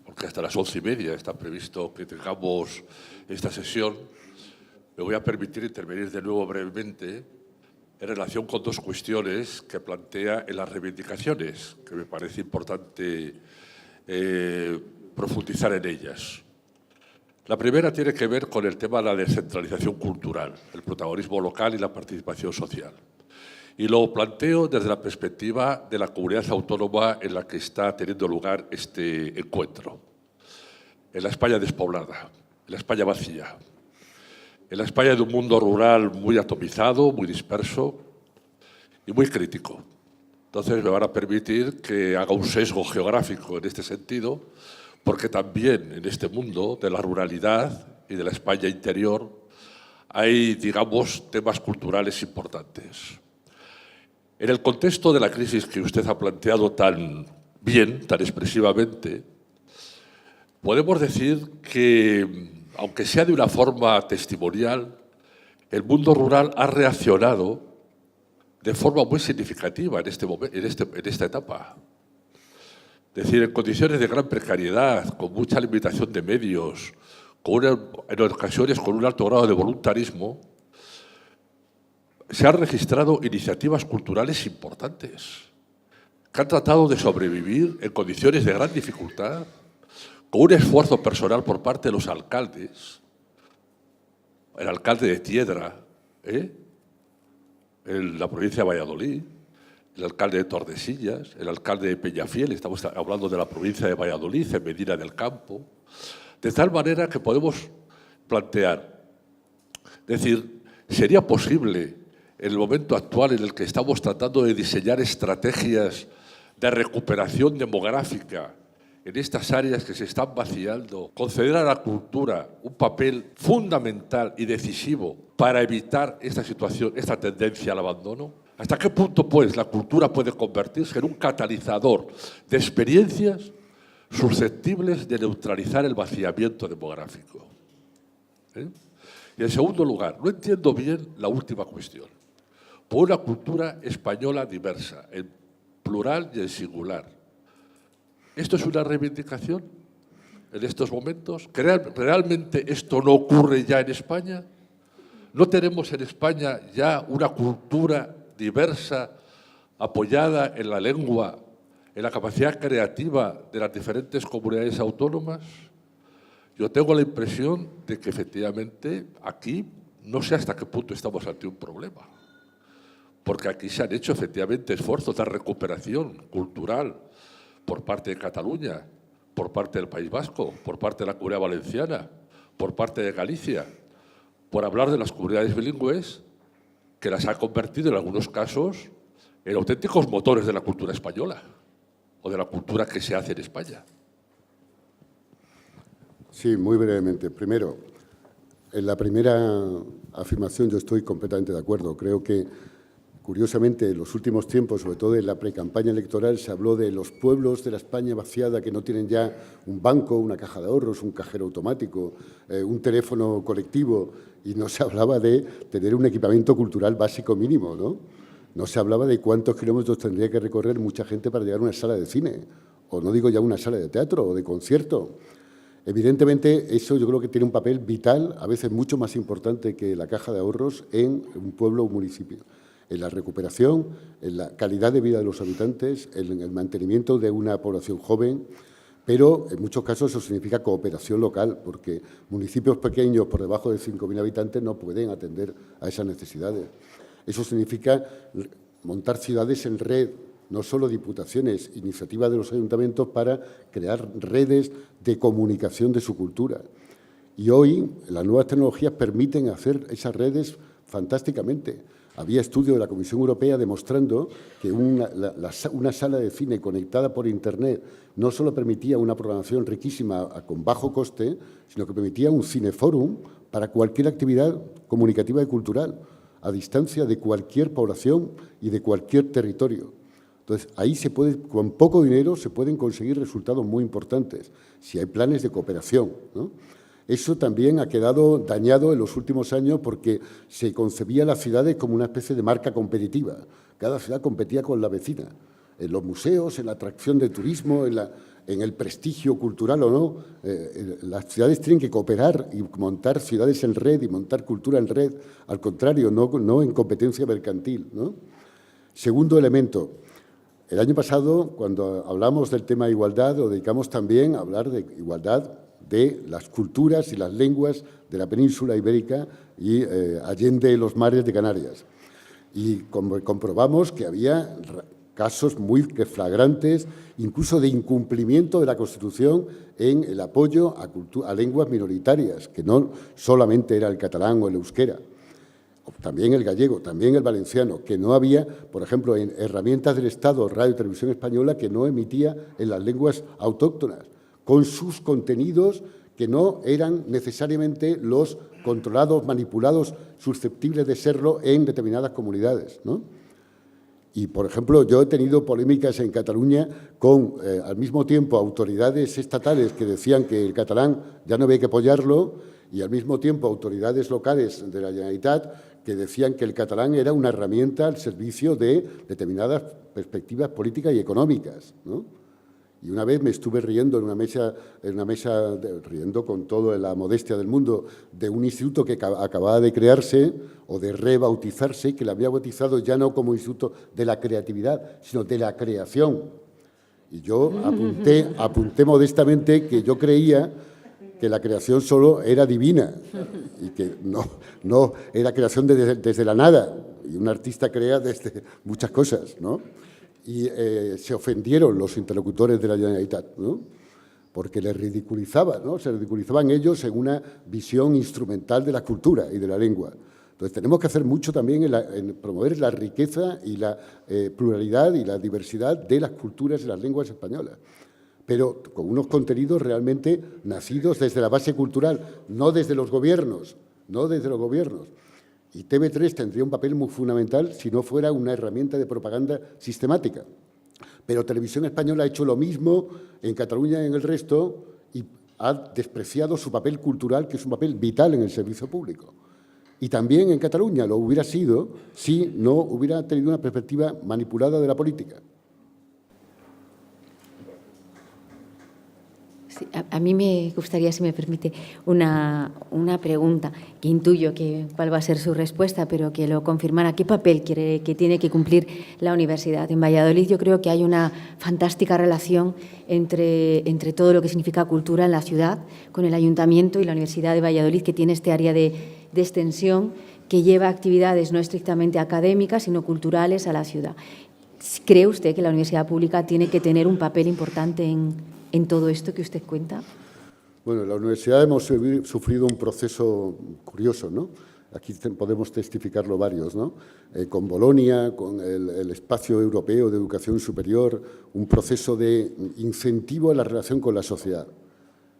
S3: porque hasta las 11:30 está previsto que tengamos esta sesión, me voy a permitir intervenir de nuevo brevemente en relación con dos cuestiones que plantea en las reivindicaciones, que me parece importante profundizar en ellas. La primera tiene que ver con el tema de la descentralización cultural, el protagonismo local y la participación social. Y lo planteo desde la perspectiva de la comunidad autónoma en la que está teniendo lugar este encuentro. En la España despoblada, en la España vacía, en la España de un mundo rural muy atomizado, muy disperso y muy crítico. Entonces me van a permitir que haga un sesgo geográfico en este sentido, porque también en este mundo de la ruralidad y de la España interior hay, digamos, temas culturales importantes. En el contexto de la crisis que usted ha planteado tan bien, tan expresivamente, podemos decir que, aunque sea de una forma testimonial, el mundo rural ha reaccionado de forma muy significativa en esta etapa. Es decir, en condiciones de gran precariedad, con mucha limitación de medios, en ocasiones con un alto grado de voluntarismo, se han registrado iniciativas culturales importantes que han tratado de sobrevivir en condiciones de gran dificultad, con un esfuerzo personal por parte de los alcaldes, el alcalde de Tiedra, en la provincia de Valladolid, el alcalde de Tordesillas, el alcalde de Peñafiel, estamos hablando de la provincia de Valladolid, en Medina del Campo, de tal manera que podemos plantear, es decir, ¿sería posible en el momento actual en el que estamos tratando de diseñar estrategias de recuperación demográfica en estas áreas que se están vaciando, conceder a la cultura un papel fundamental y decisivo para evitar esta situación, esta tendencia al abandono? ¿Hasta qué punto, pues, la cultura puede convertirse en un catalizador de experiencias susceptibles de neutralizar el vaciamiento demográfico? Y en segundo lugar, no entiendo bien la última cuestión. Por una cultura española diversa, en plural y en singular. ¿Esto es una reivindicación en estos momentos? ¿Realmente esto no ocurre ya en España? ¿No tenemos en España ya una cultura diversa, apoyada en la lengua, en la capacidad creativa de las diferentes comunidades autónomas? Yo tengo la impresión de que efectivamente aquí no sé hasta qué punto estamos ante un problema, porque aquí se han hecho efectivamente esfuerzos de recuperación cultural por parte de Cataluña, por parte del País Vasco, por parte de la Comunidad Valenciana, por parte de Galicia, por hablar de las comunidades bilingües, que las ha convertido en algunos casos en auténticos motores de la cultura española. o de la cultura que se hace en España.
S2: Sí, muy brevemente. Primero, en la primera afirmación yo estoy completamente de acuerdo. Creo que, curiosamente, en los últimos tiempos, sobre todo en la precampaña electoral, se habló de los pueblos de la España vaciada que no tienen ya un banco, una caja de ahorros, un cajero automático, un teléfono colectivo, y no se hablaba de tener un equipamiento cultural básico mínimo, ¿no? No se hablaba de cuántos kilómetros tendría que recorrer mucha gente para llegar a una sala de cine, o no digo ya una sala de teatro o de concierto. Evidentemente, eso yo creo que tiene un papel vital, a veces mucho más importante que la caja de ahorros en un pueblo o un municipio, en la recuperación, en la calidad de vida de los habitantes, en el mantenimiento de una población joven, pero en muchos casos eso significa cooperación local, porque municipios pequeños por debajo de 5.000 habitantes no pueden atender a esas necesidades. Eso significa montar ciudades en red, no solo diputaciones, iniciativas de los ayuntamientos para crear redes de comunicación de su cultura. Y hoy las nuevas tecnologías permiten hacer esas redes fantásticamente. Había estudios de la Comisión Europea demostrando que una sala de cine conectada por Internet no solo permitía una programación riquísima con bajo coste, sino que permitía un cineforum para cualquier actividad comunicativa y cultural, a distancia de cualquier población y de cualquier territorio. Entonces, ahí se puede, con poco dinero se pueden conseguir resultados muy importantes, si hay planes de cooperación, ¿no? Eso también ha quedado dañado en los últimos años porque se concebía las ciudades como una especie de marca competitiva. Cada ciudad competía con la vecina, en los museos, en la atracción de turismo, en el prestigio cultural o no. Las ciudades tienen que cooperar y montar ciudades en red y montar cultura en red, al contrario, no en competencia mercantil, ¿no? Segundo elemento. El año pasado, cuando hablamos del tema de igualdad, lo dedicamos también a hablar de igualdad de las culturas y las lenguas de la península ibérica y allende los mares de Canarias. Y comprobamos que había casos muy flagrantes, incluso de incumplimiento de la Constitución en el apoyo a lenguas minoritarias, que no solamente era el catalán o el euskera. También el gallego, también el valenciano, que no había, por ejemplo, en herramientas del Estado, Radio y Televisión Española, que no emitía en las lenguas autóctonas, con sus contenidos que no eran necesariamente los controlados, manipulados, susceptibles de serlo en determinadas comunidades, ¿no? Y, por ejemplo, yo he tenido polémicas en Cataluña con, al mismo tiempo, autoridades estatales que decían que el catalán ya no había que apoyarlo y, al mismo tiempo, autoridades locales de la Generalitat que decían que el catalán era una herramienta al servicio de determinadas perspectivas políticas y económicas, ¿no? Y una vez me estuve riendo en una mesa riendo con toda la modestia del mundo, de un instituto que acababa de crearse o de rebautizarse, que lo había bautizado ya no como Instituto de la Creatividad, sino de la Creación. Y yo apunté modestamente que yo creía que la creación solo era divina y que no era creación desde la nada. Y un artista crea desde muchas cosas, ¿no? Y se ofendieron los interlocutores de la Generalitat, ¿no? Porque les ridiculizaban, ¿no? Se ridiculizaban ellos en una visión instrumental de la cultura y de la lengua. Entonces, tenemos que hacer mucho también en promover la riqueza y la pluralidad y la diversidad de las culturas y las lenguas españolas, pero con unos contenidos realmente nacidos desde la base cultural, no desde los gobiernos, no desde los gobiernos. Y TV3 tendría un papel muy fundamental si no fuera una herramienta de propaganda sistemática. Pero Televisión Española ha hecho lo mismo en Cataluña y en el resto y ha despreciado su papel cultural, que es un papel vital en el servicio público. Y también en Cataluña lo hubiera sido si no hubiera tenido una perspectiva manipulada de la política.
S1: Sí, a mí me gustaría, si me permite, una pregunta que intuyo cuál va a ser su respuesta, pero que lo confirmara. ¿Qué papel quiere que tiene que cumplir la universidad? En Valladolid yo creo que hay una fantástica relación entre todo lo que significa cultura en la ciudad, con el Ayuntamiento y la Universidad de Valladolid, que tiene este área de extensión que lleva actividades no estrictamente académicas, sino culturales a la ciudad. ¿Cree usted que la universidad pública tiene que tener un papel importante en todo esto que usted cuenta?
S2: Bueno, en la universidad hemos sufrido un proceso curioso, ¿no? aquí podemos testificarlo varios, ¿no? Con Bolonia, con el espacio europeo de educación superior, un proceso de incentivo a la relación con la sociedad,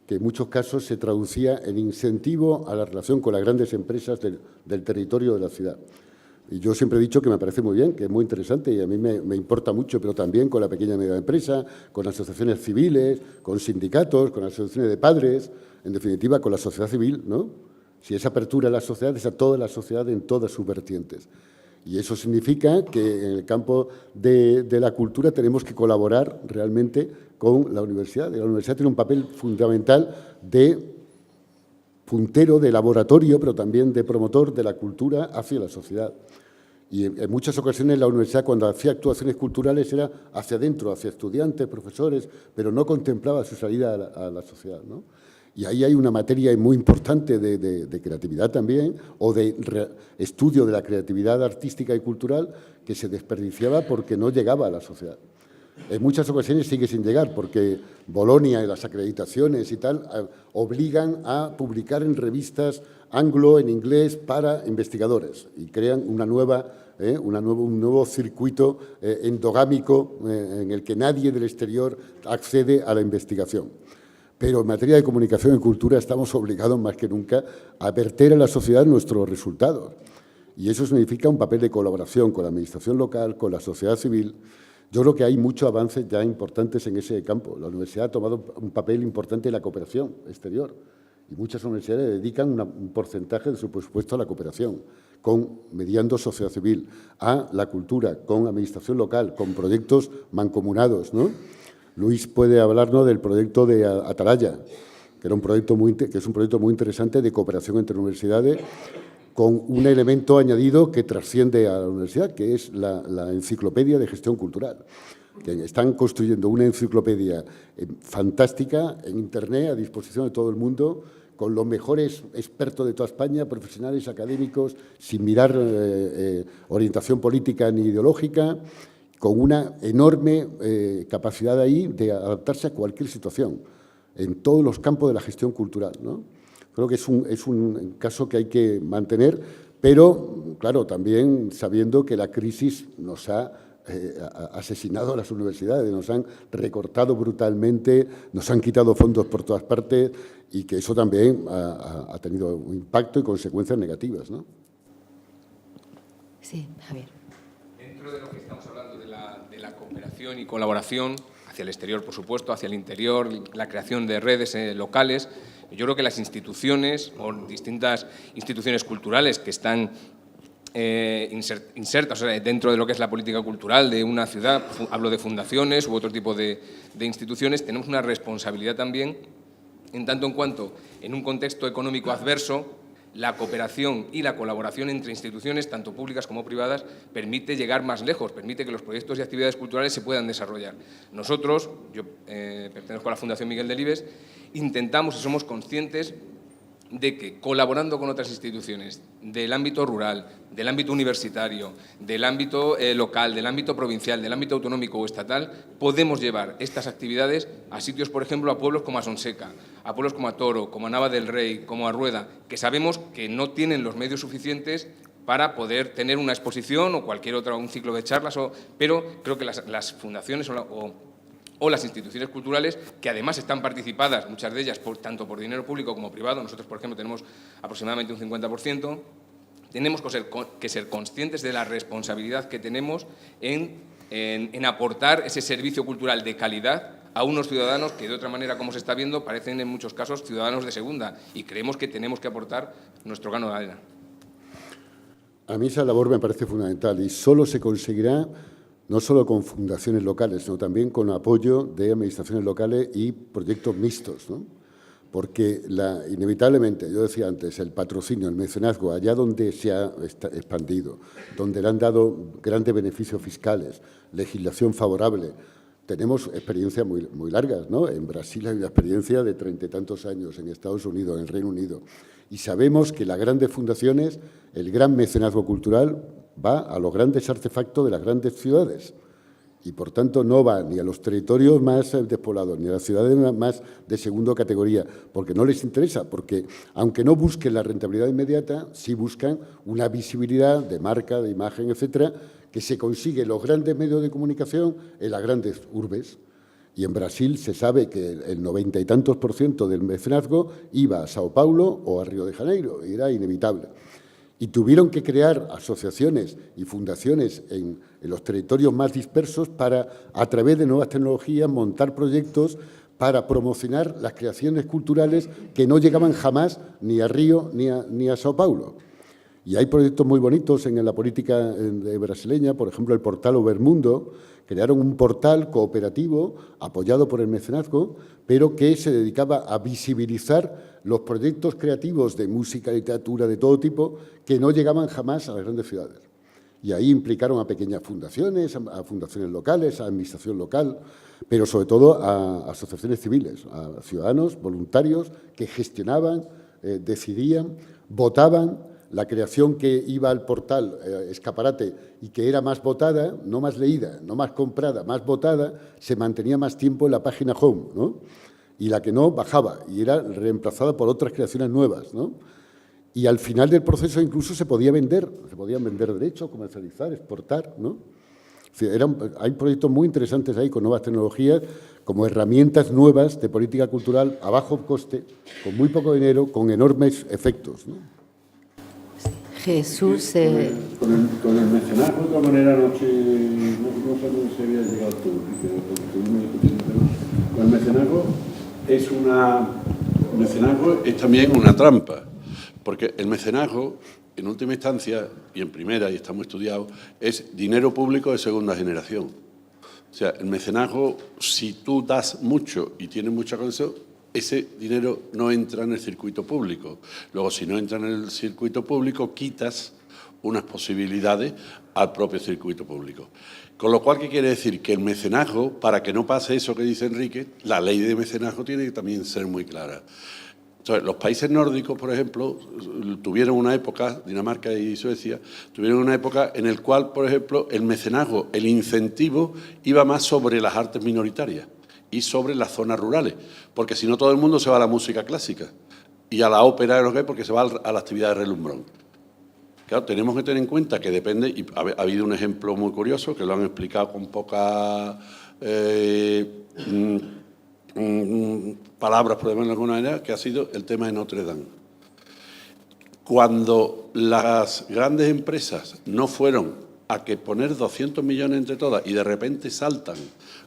S2: que en muchos casos se traducía en incentivo a la relación con las grandes empresas del territorio de la ciudad. Y yo siempre he dicho que me parece muy bien, que es muy interesante y a mí me importa mucho, pero también con la pequeña y media empresa, con asociaciones civiles, con sindicatos, con asociaciones de padres, en definitiva, con la sociedad civil, ¿no? Si es apertura a la sociedad, es a toda la sociedad en todas sus vertientes. Y eso significa que en el campo de la cultura tenemos que colaborar realmente con la universidad. La universidad tiene un papel fundamental de puntero, de laboratorio, pero también de promotor de la cultura hacia la sociedad. Y en muchas ocasiones la universidad, cuando hacía actuaciones culturales, era hacia adentro, hacia estudiantes, profesores, pero no contemplaba su salida a la sociedad, ¿no? Y ahí hay una materia muy importante de creatividad también, o de estudio de la creatividad artística y cultural, que se desperdiciaba porque no llegaba a la sociedad. En muchas ocasiones sigue sin llegar, porque Bolonia y las acreditaciones y tal obligan a publicar en revistas anglo, en inglés, para investigadores, y crean un nuevo circuito endogámico en el que nadie del exterior accede a la investigación. Pero en materia de comunicación y cultura estamos obligados más que nunca a verter a la sociedad nuestros resultados. Y eso significa un papel de colaboración con la administración local, con la sociedad civil. Yo creo que hay muchos avances ya importantes en ese campo. La universidad ha tomado un papel importante en la cooperación exterior y muchas universidades dedican un porcentaje de su presupuesto a la cooperación, mediando sociedad civil, a la cultura, con administración local, con proyectos mancomunados, ¿no? Luis puede hablarnos del proyecto de Atalaya, que es un proyecto muy interesante de cooperación entre universidades, con un elemento añadido que trasciende a la universidad, que es la enciclopedia de gestión cultural. Que están construyendo una enciclopedia fantástica en Internet, a disposición de todo el mundo, con los mejores expertos de toda España, profesionales, académicos, sin mirar orientación política ni ideológica, con una enorme capacidad ahí de adaptarse a cualquier situación, en todos los campos de la gestión cultural, ¿no? Creo que es un caso que hay que mantener, pero, claro, también sabiendo que la crisis nos ha asesinado a las universidades, nos han recortado brutalmente, nos han quitado fondos por todas partes y que eso también ha tenido un impacto y consecuencias negativas, ¿no?
S1: Sí, Javier.
S7: Dentro de lo que estamos hablando de la cooperación y colaboración, hacia el exterior, por supuesto, hacia el interior, la creación de redes locales, yo creo que las instituciones o distintas instituciones culturales que están insertas dentro de lo que es la política cultural de una ciudad, hablo de fundaciones u otro tipo de instituciones, tenemos una responsabilidad también, en tanto en cuanto en un contexto económico adverso, la cooperación y la colaboración entre instituciones, tanto públicas como privadas, permite llegar más lejos, permite que los proyectos y actividades culturales se puedan desarrollar. Nosotros, yo pertenezco a la Fundación Miguel Delibes, intentamos y somos conscientes de que colaborando con otras instituciones del ámbito rural, del ámbito universitario, del ámbito local, del ámbito provincial, del ámbito autonómico o estatal, podemos llevar estas actividades a sitios, por ejemplo, a pueblos como a Sonseca, a pueblos como a Toro, como a Nava del Rey, como a Rueda, que sabemos que no tienen los medios suficientes para poder tener una exposición o cualquier otra, un ciclo de charlas, pero creo que las fundaciones o las instituciones culturales, que además están participadas, muchas de ellas, tanto por dinero público como privado, nosotros, por ejemplo, tenemos aproximadamente un 50%, tenemos que ser conscientes de la responsabilidad que tenemos en aportar ese servicio cultural de calidad a unos ciudadanos que, de otra manera, como se está viendo, parecen en muchos casos ciudadanos de segunda, y creemos que tenemos que aportar nuestro grano de arena.
S2: A mí esa labor me parece fundamental y solo se conseguirá no solo con fundaciones locales, sino también con apoyo de administraciones locales y proyectos mixtos, ¿no? Porque inevitablemente, yo decía antes, el patrocinio, el mecenazgo, allá donde se ha expandido, donde le han dado grandes beneficios fiscales, legislación favorable, tenemos experiencias muy largas, ¿no? En Brasil hay una experiencia de 30 y tantos años, en Estados Unidos, en el Reino Unido, y sabemos que las grandes fundaciones, el gran mecenazgo cultural, va a los grandes artefactos de las grandes ciudades. y, por tanto, no va ni a los territorios más despoblados, ni a las ciudades más de segunda categoría, porque no les interesa, porque aunque no busquen la rentabilidad inmediata, sí buscan una visibilidad de marca, de imagen, etcétera, que se consigue en los grandes medios de comunicación en las grandes urbes. Y en Brasil se sabe que el 90 y tantos % del mecenazgo iba a Sao Paulo o a Río de Janeiro, y era inevitable. Y tuvieron que crear asociaciones y fundaciones en los territorios más dispersos para, a través de nuevas tecnologías, montar proyectos para promocionar las creaciones culturales que no llegaban jamás ni a Río ni a Sao Paulo. Y hay proyectos muy bonitos en la política brasileña, por ejemplo, el portal Overmundo. Crearon un portal cooperativo apoyado por el mecenazgo, pero que se dedicaba a visibilizar los proyectos creativos de música, literatura, de todo tipo, que no llegaban jamás a las grandes ciudades. Y ahí implicaron a pequeñas fundaciones, a fundaciones locales, a administración local, pero sobre todo a asociaciones civiles, a ciudadanos, voluntarios, que gestionaban, decidían, votaban. La creación que iba al portal Escaparate y que era más votada, no más leída, no más comprada, más votada, se mantenía más tiempo en la página home, ¿no? Y la que no, bajaba y era reemplazada por otras creaciones nuevas, ¿no? Y al final del proceso incluso se podían vender derechos, comercializar, exportar, ¿no? O sea, hay proyectos muy interesantes ahí con nuevas tecnologías, como herramientas nuevas de política cultural a bajo coste, con muy poco dinero, con enormes efectos, ¿no?
S1: Jesús.
S6: Con el mecenazgo, de otra manera, no sé dónde se había llegado tú, con el mecenazgo es también una trampa, porque el mecenazgo, en última instancia, y en primera, y está muy estudiado, es dinero público de segunda generación. O sea, el mecenazgo, si tú das mucho y tienes mucha cosa, ese dinero no entra en el circuito público. Luego, si no entra en el circuito público, quitas unas posibilidades al propio circuito público. Con lo cual, ¿qué quiere decir? Que el mecenazgo, para que no pase eso que dice Enrique, la ley de mecenazgo tiene que también ser muy clara. Entonces, los países nórdicos, por ejemplo, tuvieron una época, Dinamarca y Suecia, tuvieron una época en la cual, por ejemplo, el mecenazgo, el incentivo, iba más sobre las artes minoritarias y sobre las zonas rurales, porque si no todo el mundo se va a la música clásica y a la ópera, porque se va a la actividad de relumbrón. Claro, tenemos que tener en cuenta que depende, y ha habido un ejemplo muy curioso que lo han explicado con pocas palabras, por decirlo de alguna manera, que ha sido el tema de Notre Dame. Cuando las grandes empresas no fueron a que poner 200 millones entre todas y de repente saltan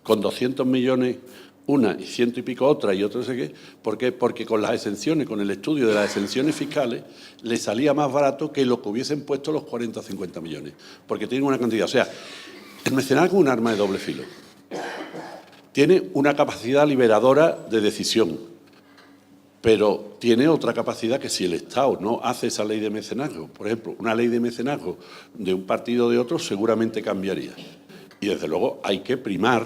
S6: con 200 millones una y 100 y pico otra y otra no sé qué, ¿por qué? Porque con las exenciones, con el estudio de las exenciones fiscales, les salía más barato que lo que hubiesen puesto los 40 o 50 millones, porque tienen una cantidad. O sea, el mecenazgo es un arma de doble filo. Tiene una capacidad liberadora de decisión, pero tiene otra capacidad que si el Estado no hace esa ley de mecenazgo, por ejemplo, una ley de mecenazgo de un partido o de otro, seguramente cambiaría. Y desde luego hay que primar,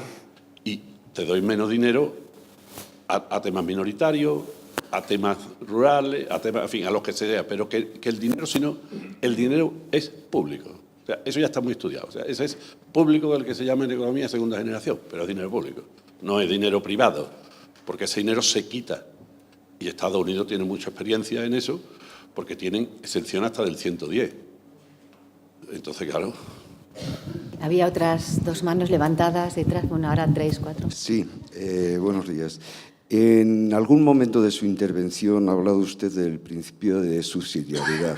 S6: y te doy menos dinero a temas minoritarios, a temas rurales, a temas, en fin, a los que sea, pero que el dinero, sino el dinero es público. O sea, eso ya está muy estudiado. O sea, ese es público del que se llama en economía segunda generación, pero es dinero público, no es dinero privado, porque ese dinero se quita. Y Estados Unidos tiene mucha experiencia en eso, porque tienen exención hasta del 110. Entonces, claro.
S1: Había otras dos manos levantadas detrás, bueno, ahora 3, 4.
S8: Sí, buenos días. En algún momento de su intervención ha hablado usted del principio de subsidiariedad.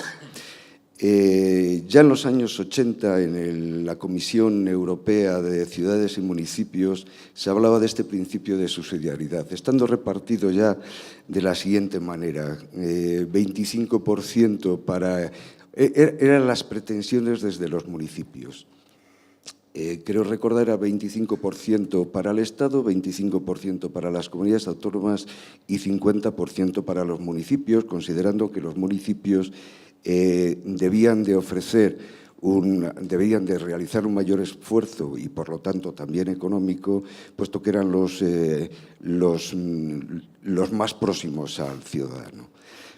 S8: Ya en los años 80, en la Comisión Europea de Ciudades y Municipios, se hablaba de este principio de subsidiariedad, estando repartido ya de la siguiente manera: 25% para... eran las pretensiones desde los municipios. Creo recordar era 25% para el Estado, 25% para las comunidades autónomas y 50% para los municipios, considerando que los municipios debían de realizar un mayor esfuerzo y, por lo tanto, también económico, puesto que eran los más próximos al ciudadano.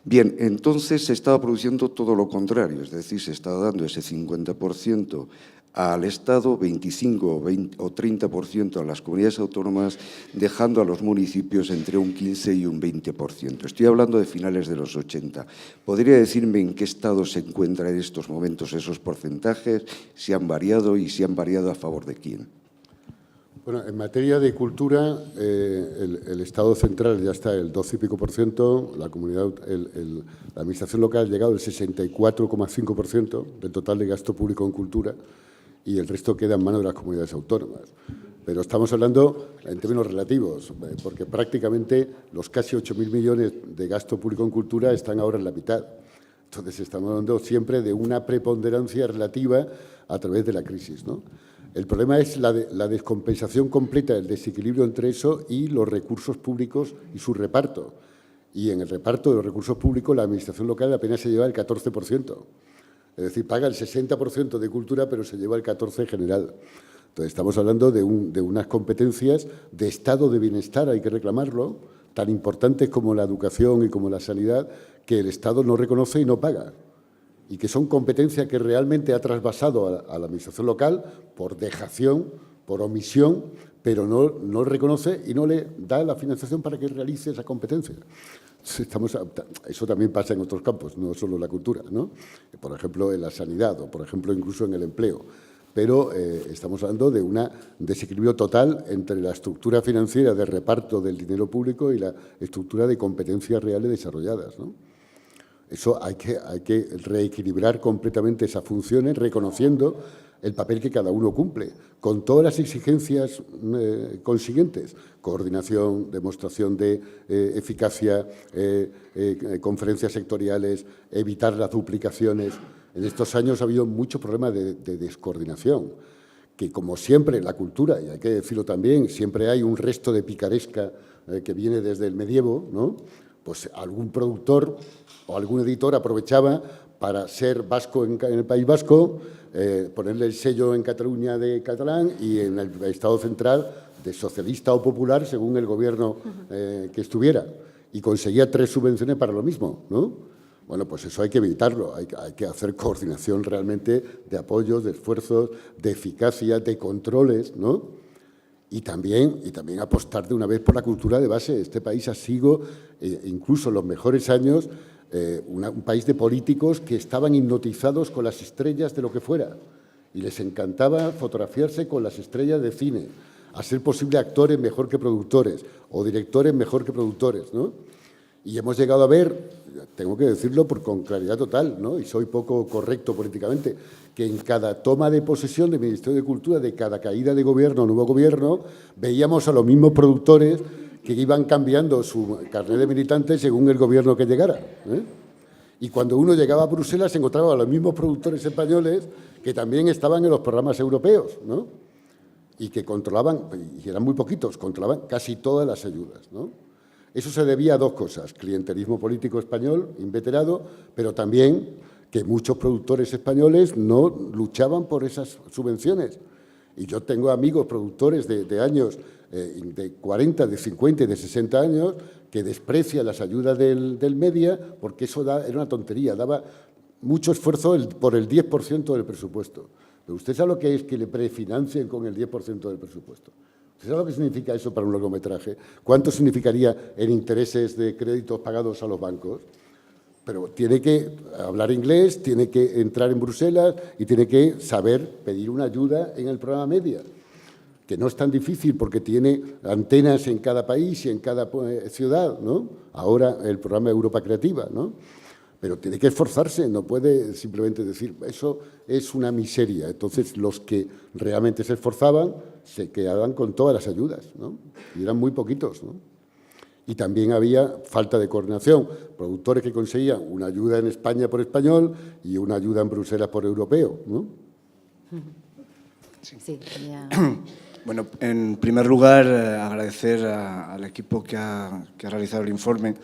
S8: Bien, entonces se estaba produciendo todo lo contrario, es decir, se estaba dando ese 50% al Estado, 25 o 30% a las comunidades autónomas, dejando a los municipios entre un 15 y un 20%. Estoy hablando de finales de los 80. ¿Podría decirme en qué estado se encuentran en estos momentos esos porcentajes? ¿Si han variado y si han variado a favor de quién?
S2: Bueno, en materia de cultura, el Estado central ya está el 12 y pico %, la administración local ha llegado al 64,5% del total de gasto público en cultura y el resto queda en manos de las comunidades autónomas. Pero estamos hablando en términos relativos, porque prácticamente los casi 8.000 millones de gasto público en cultura están ahora en la mitad. Entonces, estamos hablando siempre de una preponderancia relativa a través de la crisis, ¿no? El problema es la descompensación completa, el desequilibrio entre eso y los recursos públicos y su reparto. Y en el reparto de los recursos públicos, la administración local apenas se lleva el 14%. Es decir, paga el 60% de cultura, pero se lleva el 14% en general. Entonces, estamos hablando de unas competencias de estado de bienestar, hay que reclamarlo, tan importantes como la educación y como la sanidad, que el Estado no reconoce y no paga. Y que son competencias que realmente ha trasvasado a la administración local por dejación, por omisión, pero no reconoce y no le da la financiación para que realice esa competencia. Eso también pasa en otros campos, no solo en la cultura, ¿no? Por ejemplo, en la sanidad o, por ejemplo, incluso en el empleo. Pero estamos hablando de un desequilibrio total entre la estructura financiera de reparto del dinero público y la estructura de competencias reales desarrolladas, ¿no? Eso hay que reequilibrar completamente esas funciones, reconociendo el papel que cada uno cumple, con todas las exigencias consiguientes: coordinación, demostración de eficacia, conferencias sectoriales, evitar las duplicaciones. En estos años ha habido muchos problemas de descoordinación, que, como siempre, en la cultura, y hay que decirlo también, siempre hay un resto de picaresca que viene desde el medievo, ¿no? Pues algún productor o algún editor aprovechaba para ser vasco en el País Vasco, ponerle el sello en Cataluña de catalán y en el Estado central de socialista o popular, según el gobierno que estuviera, y conseguía 3 subvenciones para lo mismo, ¿no? Bueno, pues eso hay que evitarlo, hay que hacer coordinación realmente de apoyos, de esfuerzos, de eficacia, de controles, ¿no? Y también apostar de una vez por la cultura de base. Este país ha sido, incluso en los mejores años, un país de políticos que estaban hipnotizados con las estrellas de lo que fuera y les encantaba fotografiarse con las estrellas de cine, a ser posible actores mejor que productores o directores mejor que productores, ¿no? Y hemos llegado a ver, tengo que decirlo con claridad total, ¿no? Y soy poco correcto políticamente, que en cada toma de posesión del Ministerio de Cultura, de cada caída de gobierno o nuevo gobierno, veíamos a los mismos productores que iban cambiando su carnet de militante según el gobierno que llegara, ¿eh? Y cuando uno llegaba a Bruselas se encontraba a los mismos productores españoles que también estaban en los programas europeos, ¿no? Y que controlaban, y eran muy poquitos, controlaban casi todas las ayudas, ¿no? Eso se debía a 2 cosas: clientelismo político español inveterado, pero también que muchos productores españoles no luchaban por esas subvenciones. Y yo tengo amigos productores de años, de 40, de 50 y de 60 años, que desprecian las ayudas del media porque eso era una tontería, daba mucho esfuerzo por el 10% del presupuesto. Pero usted sabe lo que es que le prefinancien con el 10% del presupuesto. ¿Usted sabe lo que significa eso para un largometraje? ¿Cuánto significaría en intereses de créditos pagados a los bancos? Pero tiene que hablar inglés, tiene que entrar en Bruselas y tiene que saber pedir una ayuda en el programa Media, que no es tan difícil porque tiene antenas en cada país y en cada ciudad, ¿no? Ahora el programa Europa Creativa, ¿no? Pero tiene que esforzarse, no puede simplemente decir, eso es una miseria. Entonces, los que realmente se esforzaban se quedaban con todas las ayudas, ¿no? Y eran muy poquitos, ¿no? Y también había falta de coordinación, productores que conseguían una ayuda en España por español y una ayuda en Bruselas por europeo, ¿no?
S1: Sí, ya.
S9: Bueno, en primer lugar, agradecer al equipo que ha realizado el informe,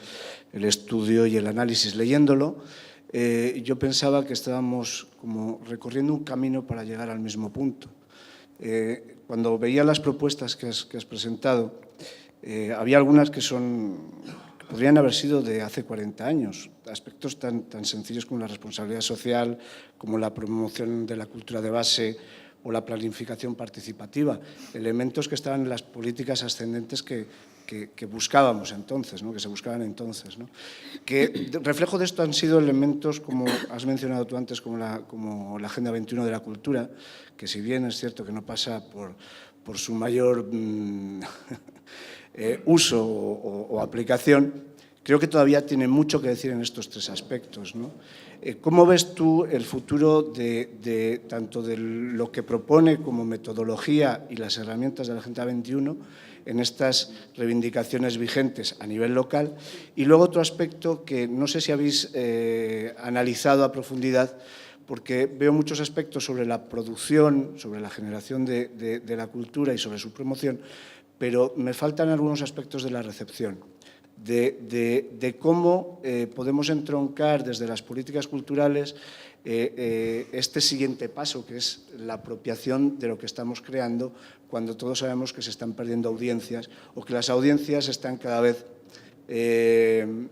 S9: el estudio y el análisis leyéndolo. Yo pensaba que estábamos como recorriendo un camino para llegar al mismo punto. Cuando veía las propuestas que has presentado, había algunas que podrían haber sido de hace 40 años, aspectos tan sencillos como la responsabilidad social, como la promoción de la cultura de base, o la planificación participativa, elementos que estaban en las políticas ascendentes que buscábamos entonces, ¿no? Que se buscaban entonces, ¿no? Que reflejo de esto han sido elementos, como has mencionado tú antes, como la Agenda 21 de la Cultura, que si bien es cierto que no pasa por su mayor uso o aplicación, creo que todavía tiene mucho que decir en estos tres aspectos, ¿no? ¿Cómo ves tú el futuro tanto de lo que propone como metodología y las herramientas de la Agenda 21 en estas reivindicaciones vigentes a nivel local? Y luego otro aspecto que no sé si habéis analizado a profundidad, porque veo muchos aspectos sobre la producción, sobre la generación de la cultura y sobre su promoción, pero me faltan algunos aspectos de la recepción. De cómo podemos entroncar desde las políticas culturales este siguiente paso, que es la apropiación de lo que estamos creando, cuando todos sabemos que se están perdiendo audiencias o que las audiencias están cada vez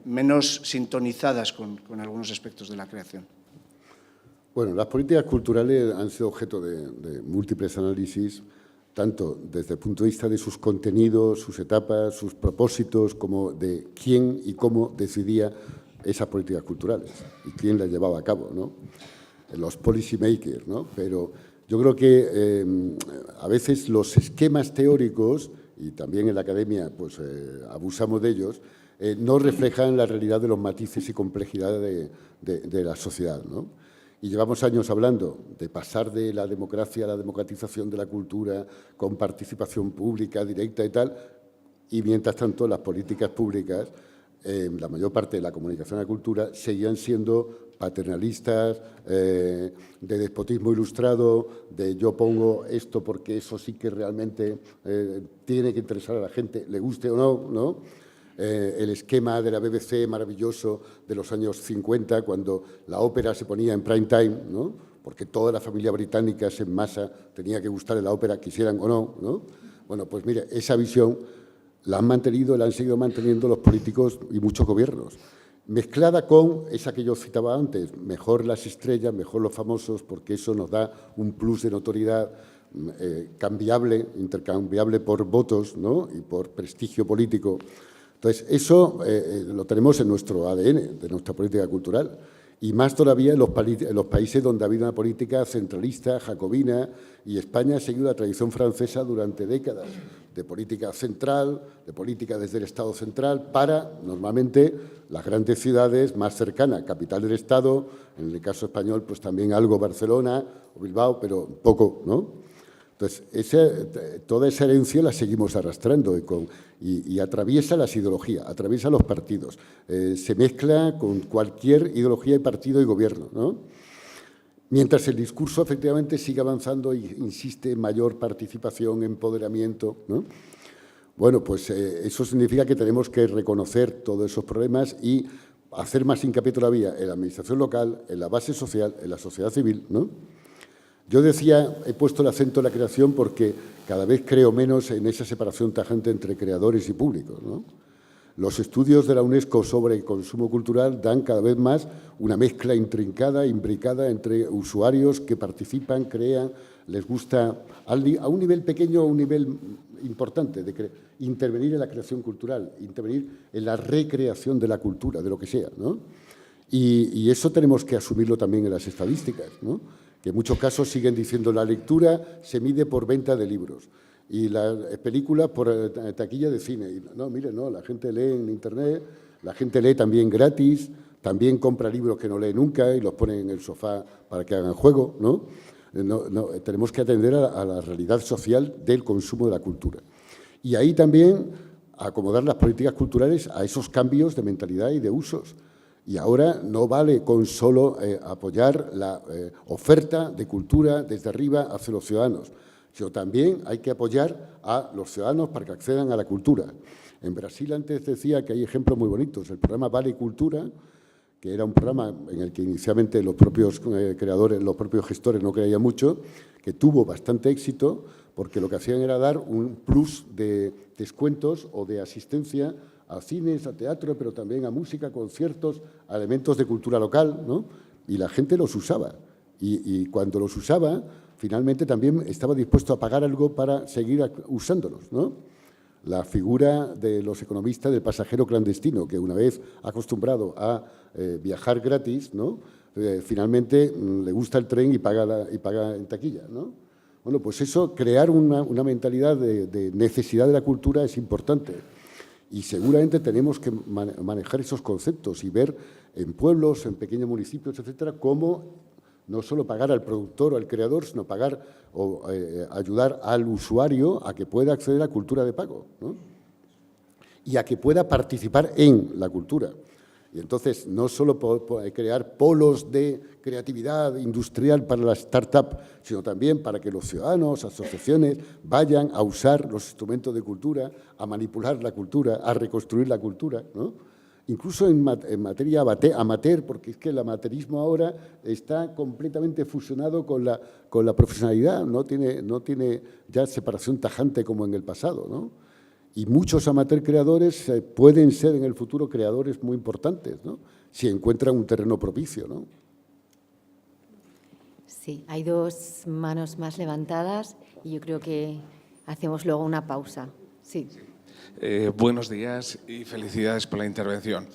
S9: menos sintonizadas con algunos aspectos de la creación.
S2: Bueno, las políticas culturales han sido objeto de múltiples análisis, tanto desde el punto de vista de sus contenidos, sus etapas, sus propósitos, como de quién y cómo decidía esas políticas culturales y quién las llevaba a cabo, ¿no? Los policy makers, ¿no? Pero yo creo que a veces los esquemas teóricos, y también en la academia pues, abusamos de ellos, no reflejan la realidad de los matices y complejidad de la sociedad, ¿no? Y llevamos años hablando de pasar de la democracia a la democratización de la cultura con participación pública directa y tal, y mientras tanto las políticas públicas, la mayor parte de la comunicación de la cultura, seguían siendo paternalistas, de despotismo ilustrado, de yo pongo esto porque eso sí que realmente tiene que interesar a la gente, le guste o no, ¿no? El esquema de la BBC maravilloso de los años 50, cuando la ópera se ponía en prime time, ¿no? Porque toda la familia británica en masa tenía que gustarle la ópera, quisieran o no, ¿no? Bueno, pues mire, esa visión la han mantenido, la han seguido manteniendo los políticos y muchos gobiernos, mezclada con esa que yo citaba antes, mejor las estrellas, mejor los famosos, porque eso nos da un plus de notoriedad cambiable, intercambiable por votos, ¿no? Y por prestigio político. Entonces, eso lo tenemos en nuestro ADN, de nuestra política cultural, y más todavía en los países donde ha habido una política centralista, jacobina, y España ha seguido la tradición francesa durante décadas, de política central, de política desde el Estado central, para, normalmente, las grandes ciudades más cercanas, capital del Estado, en el caso español, pues también algo Barcelona o Bilbao, pero poco, ¿no? Entonces, toda esa herencia la seguimos arrastrando y atraviesa las ideologías, atraviesa los partidos, se mezcla con cualquier ideología de partido y gobierno, ¿no? Mientras el discurso efectivamente sigue avanzando e insiste en mayor participación, empoderamiento, ¿no? Bueno, pues eso significa que tenemos que reconocer todos esos problemas y hacer más hincapié todavía en la administración local, en la base social, en la sociedad civil, ¿no? Yo decía, he puesto el acento en la creación porque cada vez creo menos en esa separación tajante entre creadores y públicos, ¿no? Los estudios de la UNESCO sobre el consumo cultural dan cada vez más una mezcla intrincada, imbricada entre usuarios que participan, crean, les gusta a un nivel pequeño o a un nivel importante, de intervenir en la creación cultural, intervenir en la recreación de la cultura, de lo que sea, ¿no? Y eso tenemos que asumirlo también en las estadísticas, ¿no? Que en muchos casos siguen diciendo la lectura se mide por venta de libros y la película por taquilla de cine. Y no, mire, no, la gente lee en Internet, la gente lee también gratis, también compra libros que no lee nunca y los pone en el sofá para que hagan juego, ¿no? Tenemos que atender a la realidad social del consumo de la cultura. Y ahí también acomodar las políticas culturales a esos cambios de mentalidad y de usos. Y ahora no vale con solo apoyar la oferta de cultura desde arriba hacia los ciudadanos, sino también hay que apoyar a los ciudadanos para que accedan a la cultura. En Brasil antes decía que hay ejemplos muy bonitos. El programa Vale Cultura, que era un programa en el que inicialmente los propios creadores, los propios gestores no creían mucho, que tuvo bastante éxito porque lo que hacían era dar un plus de descuentos o de asistencia a cines, a teatro, pero también a música, conciertos, a elementos de cultura local, ¿no? Y la gente los usaba. Y cuando los usaba, finalmente también estaba dispuesto a pagar algo para seguir usándolos, ¿no? La figura de los economistas del pasajero clandestino, que una vez acostumbrado a viajar gratis, ¿no? Finalmente le gusta el tren y paga en taquilla, ¿no? Bueno, pues eso, crear una mentalidad de necesidad de la cultura es importante. Y seguramente tenemos que manejar esos conceptos y ver en pueblos, en pequeños municipios, etcétera, cómo no solo pagar al productor o al creador, sino pagar o ayudar al usuario a que pueda acceder a la cultura de pago, ¿no? Y a que pueda participar en la cultura. Y entonces, no solo crear polos de creatividad industrial para la startup, sino también para que los ciudadanos, asociaciones, vayan a usar los instrumentos de cultura, a manipular la cultura, a reconstruir la cultura, ¿no? Incluso en materia amateur, porque es que el amateurismo ahora está completamente fusionado con la profesionalidad, no tiene ya separación tajante como en el pasado, ¿no? Y muchos amateur creadores pueden ser en el futuro creadores muy importantes, ¿no? Si encuentran un terreno propicio, ¿no?
S1: Sí, hay dos manos más levantadas y yo creo que hacemos luego una pausa. Sí.
S10: Buenos días y felicidades por la intervención.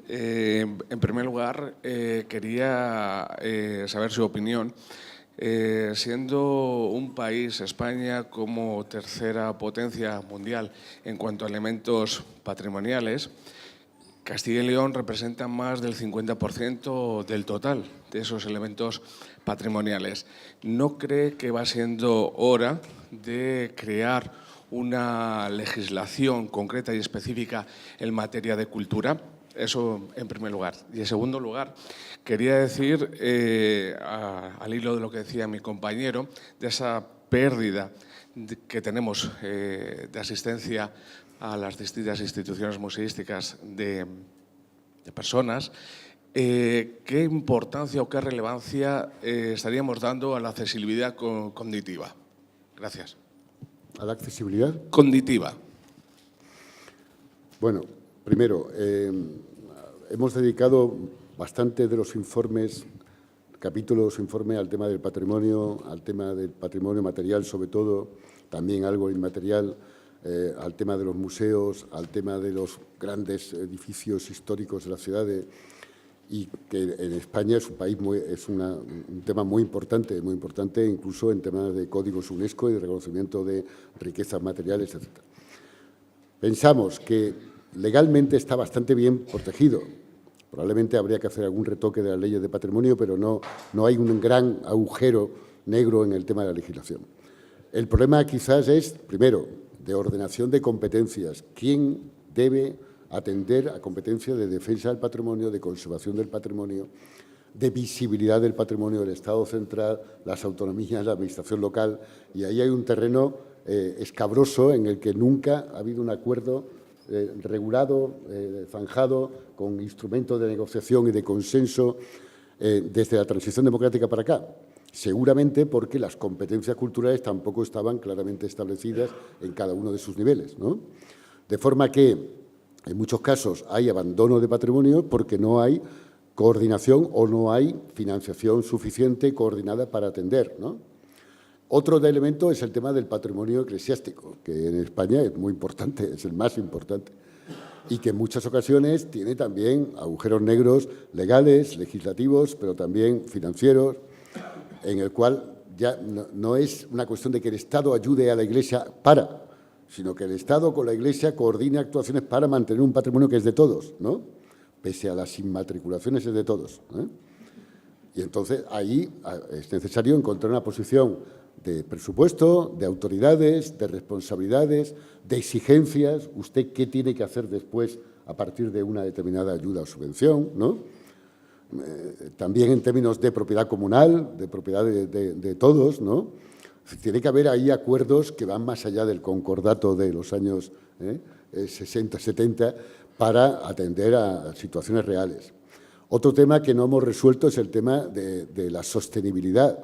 S10: En primer lugar, quería saber su opinión. Siendo un país, España, como tercera potencia mundial en cuanto a elementos patrimoniales, Castilla y León representa más del 50% del total de esos elementos patrimoniales. ¿No cree que va siendo hora de crear una legislación concreta y específica en materia de cultura? Eso en primer lugar. Y en segundo lugar, quería decir, al hilo de lo que decía mi compañero, de esa pérdida que tenemos de asistencia a las distintas instituciones museísticas de personas, ¿qué importancia o qué relevancia estaríamos dando a la accesibilidad cognitiva? Gracias.
S2: ¿A la accesibilidad?
S10: Cognitiva.
S2: Bueno, primero, hemos dedicado bastante de los informes, capítulos, informes al tema del patrimonio material sobre todo, también algo inmaterial, al tema de los museos, al tema de los grandes edificios históricos de las ciudades, y que en España es un país un tema muy importante incluso en temas de códigos UNESCO y de reconocimiento de riquezas materiales, etc. Pensamos que legalmente está bastante bien protegido. Probablemente habría que hacer algún retoque de las leyes de patrimonio, pero no hay un gran agujero negro en el tema de la legislación. El problema quizás es, primero, de ordenación de competencias. ¿Quién debe atender a competencias de defensa del patrimonio, de conservación del patrimonio, de visibilidad del patrimonio del Estado central, las autonomías, la administración local? Y ahí hay un terreno escabroso en el que nunca ha habido un acuerdo regulado, zanjado, con instrumentos de negociación y de consenso desde la transición democrática para acá. Seguramente porque las competencias culturales tampoco estaban claramente establecidas en cada uno de sus niveles, ¿no? De forma que, en muchos casos, hay abandono de patrimonio porque no hay coordinación o no hay financiación suficiente coordinada para atender, ¿no? Otro elemento es el tema del patrimonio eclesiástico, que en España es muy importante, es el más importante, y que en muchas ocasiones tiene también agujeros negros legales, legislativos, pero también financieros, en el cual ya no es una cuestión de que el Estado ayude a la Iglesia sino que el Estado con la Iglesia coordine actuaciones para mantener un patrimonio que es de todos, ¿no? Pese a las inmatriculaciones es de todos, ¿eh? Y entonces ahí es necesario encontrar una posición de presupuesto, de autoridades, de responsabilidades, de exigencias. ¿Usted qué tiene que hacer después a partir de una determinada ayuda o subvención, ¿no? También en términos de propiedad comunal, de propiedad de todos, ¿no? Tiene que haber ahí acuerdos que van más allá del concordato de los años 60, 70 para atender a situaciones reales. Otro tema que no hemos resuelto es el tema de la sostenibilidad.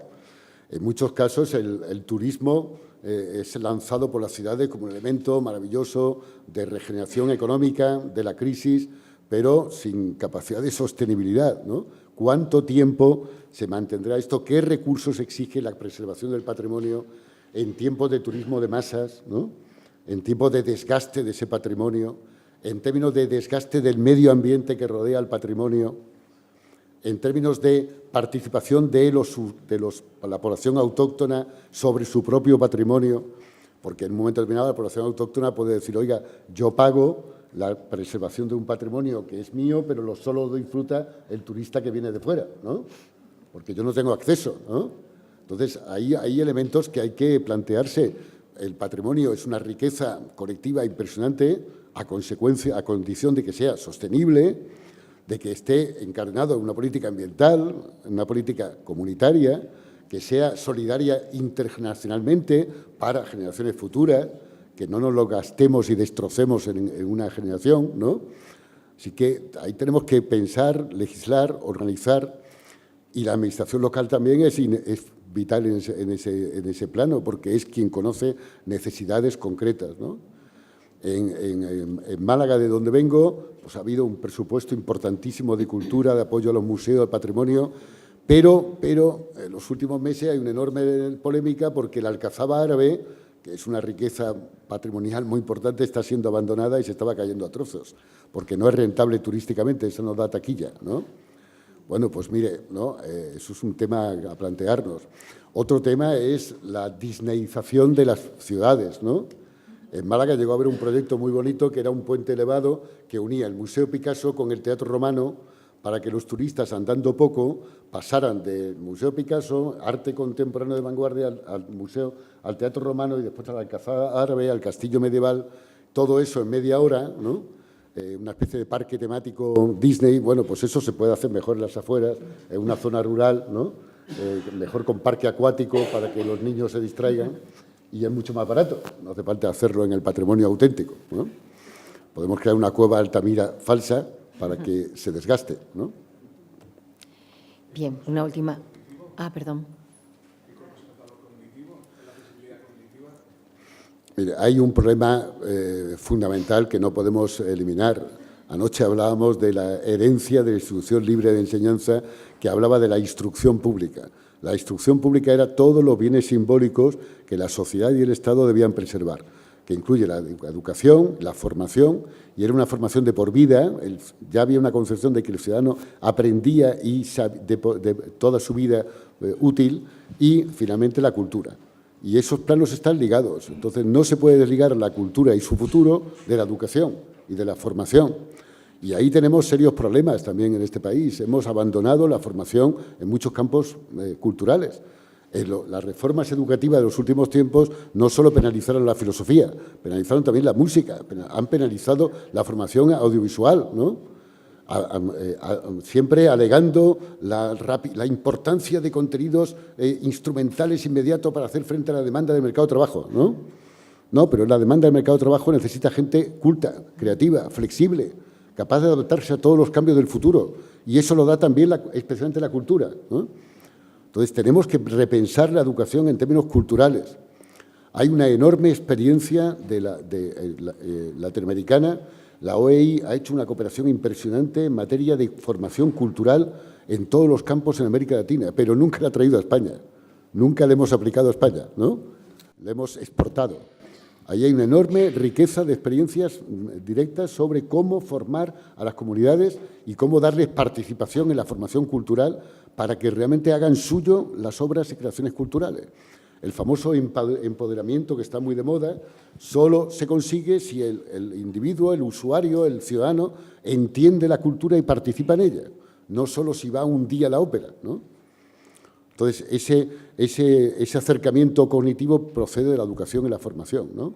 S2: En muchos casos el turismo es lanzado por las ciudades como un elemento maravilloso de regeneración económica de la crisis, pero sin capacidad de sostenibilidad, ¿no? ¿Cuánto tiempo se mantendrá esto? ¿Qué recursos exige la preservación del patrimonio en tiempos de turismo de masas, ¿no? En tiempos de desgaste de ese patrimonio, en términos de desgaste del medio ambiente que rodea al patrimonio, en términos de participación de la población autóctona sobre su propio patrimonio, porque en un momento determinado la población autóctona puede decir, oiga, yo pago la preservación de un patrimonio que es mío, pero solo lo disfruta el turista que viene de fuera, ¿no? Porque yo no tengo acceso, ¿no? Entonces, hay elementos que hay que plantearse. El patrimonio es una riqueza colectiva impresionante a condición de que sea sostenible, de que esté encarnado en una política ambiental, en una política comunitaria, que sea solidaria internacionalmente para generaciones futuras, que no nos lo gastemos y destrocemos en una generación, ¿no? Así que ahí tenemos que pensar, legislar, organizar, y la administración local también es vital en ese plano, porque es quien conoce necesidades concretas, ¿no? En Málaga, de donde vengo, pues ha habido un presupuesto importantísimo de cultura, de apoyo a los museos, al patrimonio, pero en los últimos meses hay una enorme polémica porque la Alcazaba árabe, que es una riqueza patrimonial muy importante, está siendo abandonada y se estaba cayendo a trozos, porque no es rentable turísticamente, eso nos da taquilla, ¿no? Bueno, pues mire, ¿no? Eso es un tema a plantearnos. Otro tema es la disneyización de las ciudades, ¿no? En Málaga llegó a haber un proyecto muy bonito que era un puente elevado que unía el Museo Picasso con el Teatro Romano para que los turistas, andando poco, pasaran del Museo Picasso, arte contemporáneo de vanguardia, al Teatro Romano y después a la Alcazaba árabe, al Castillo Medieval, todo eso en media hora, ¿no? Una especie de parque temático Disney. Bueno, pues eso se puede hacer mejor en las afueras, en una zona rural, ¿no? Mejor con parque acuático para que los niños se distraigan. Y es mucho más barato, no hace falta hacerlo en el patrimonio auténtico, ¿no? Podemos crear una cueva Altamira falsa para que se desgaste, ¿no?
S1: Bien, una última. Perdón.
S2: Mire, hay un problema fundamental que no podemos eliminar. Anoche hablábamos de la herencia de la institución libre de enseñanza, que hablaba de la instrucción pública. La instrucción pública era todos los bienes simbólicos que la sociedad y el Estado debían preservar, que incluye la educación, la formación, y era una formación de por vida. Ya había una concepción de que el ciudadano aprendía de toda su vida útil, y finalmente la cultura. Y esos planos están ligados. Entonces, no se puede desligar la cultura y su futuro de la educación y de la formación. Y ahí tenemos serios problemas también en este país. Hemos abandonado la formación en muchos campos culturales. Las reformas educativas de los últimos tiempos no solo penalizaron la filosofía, penalizaron también la música, han penalizado la formación audiovisual, ¿no? Siempre alegando la importancia de contenidos instrumentales inmediatos para hacer frente a la demanda del mercado de trabajo, ¿no? No, pero la demanda del mercado de trabajo necesita gente culta, creativa, flexible, capaz de adaptarse a todos los cambios del futuro. Y eso lo da también especialmente la cultura, ¿no? Entonces, tenemos que repensar la educación en términos culturales. Hay una enorme experiencia latinoamericana. La OEI ha hecho una cooperación impresionante en materia de formación cultural en todos los campos en América Latina, pero nunca la ha traído a España. Nunca la hemos aplicado a España, ¿no? La hemos exportado. Ahí hay una enorme riqueza de experiencias directas sobre cómo formar a las comunidades y cómo darles participación en la formación cultural para que realmente hagan suyo las obras y creaciones culturales. El famoso empoderamiento, que está muy de moda, solo se consigue si el individuo, el usuario, el ciudadano, entiende la cultura y participa en ella, no solo si va un día a la ópera, ¿no? Entonces, ese acercamiento cognitivo procede de la educación y la formación, ¿no?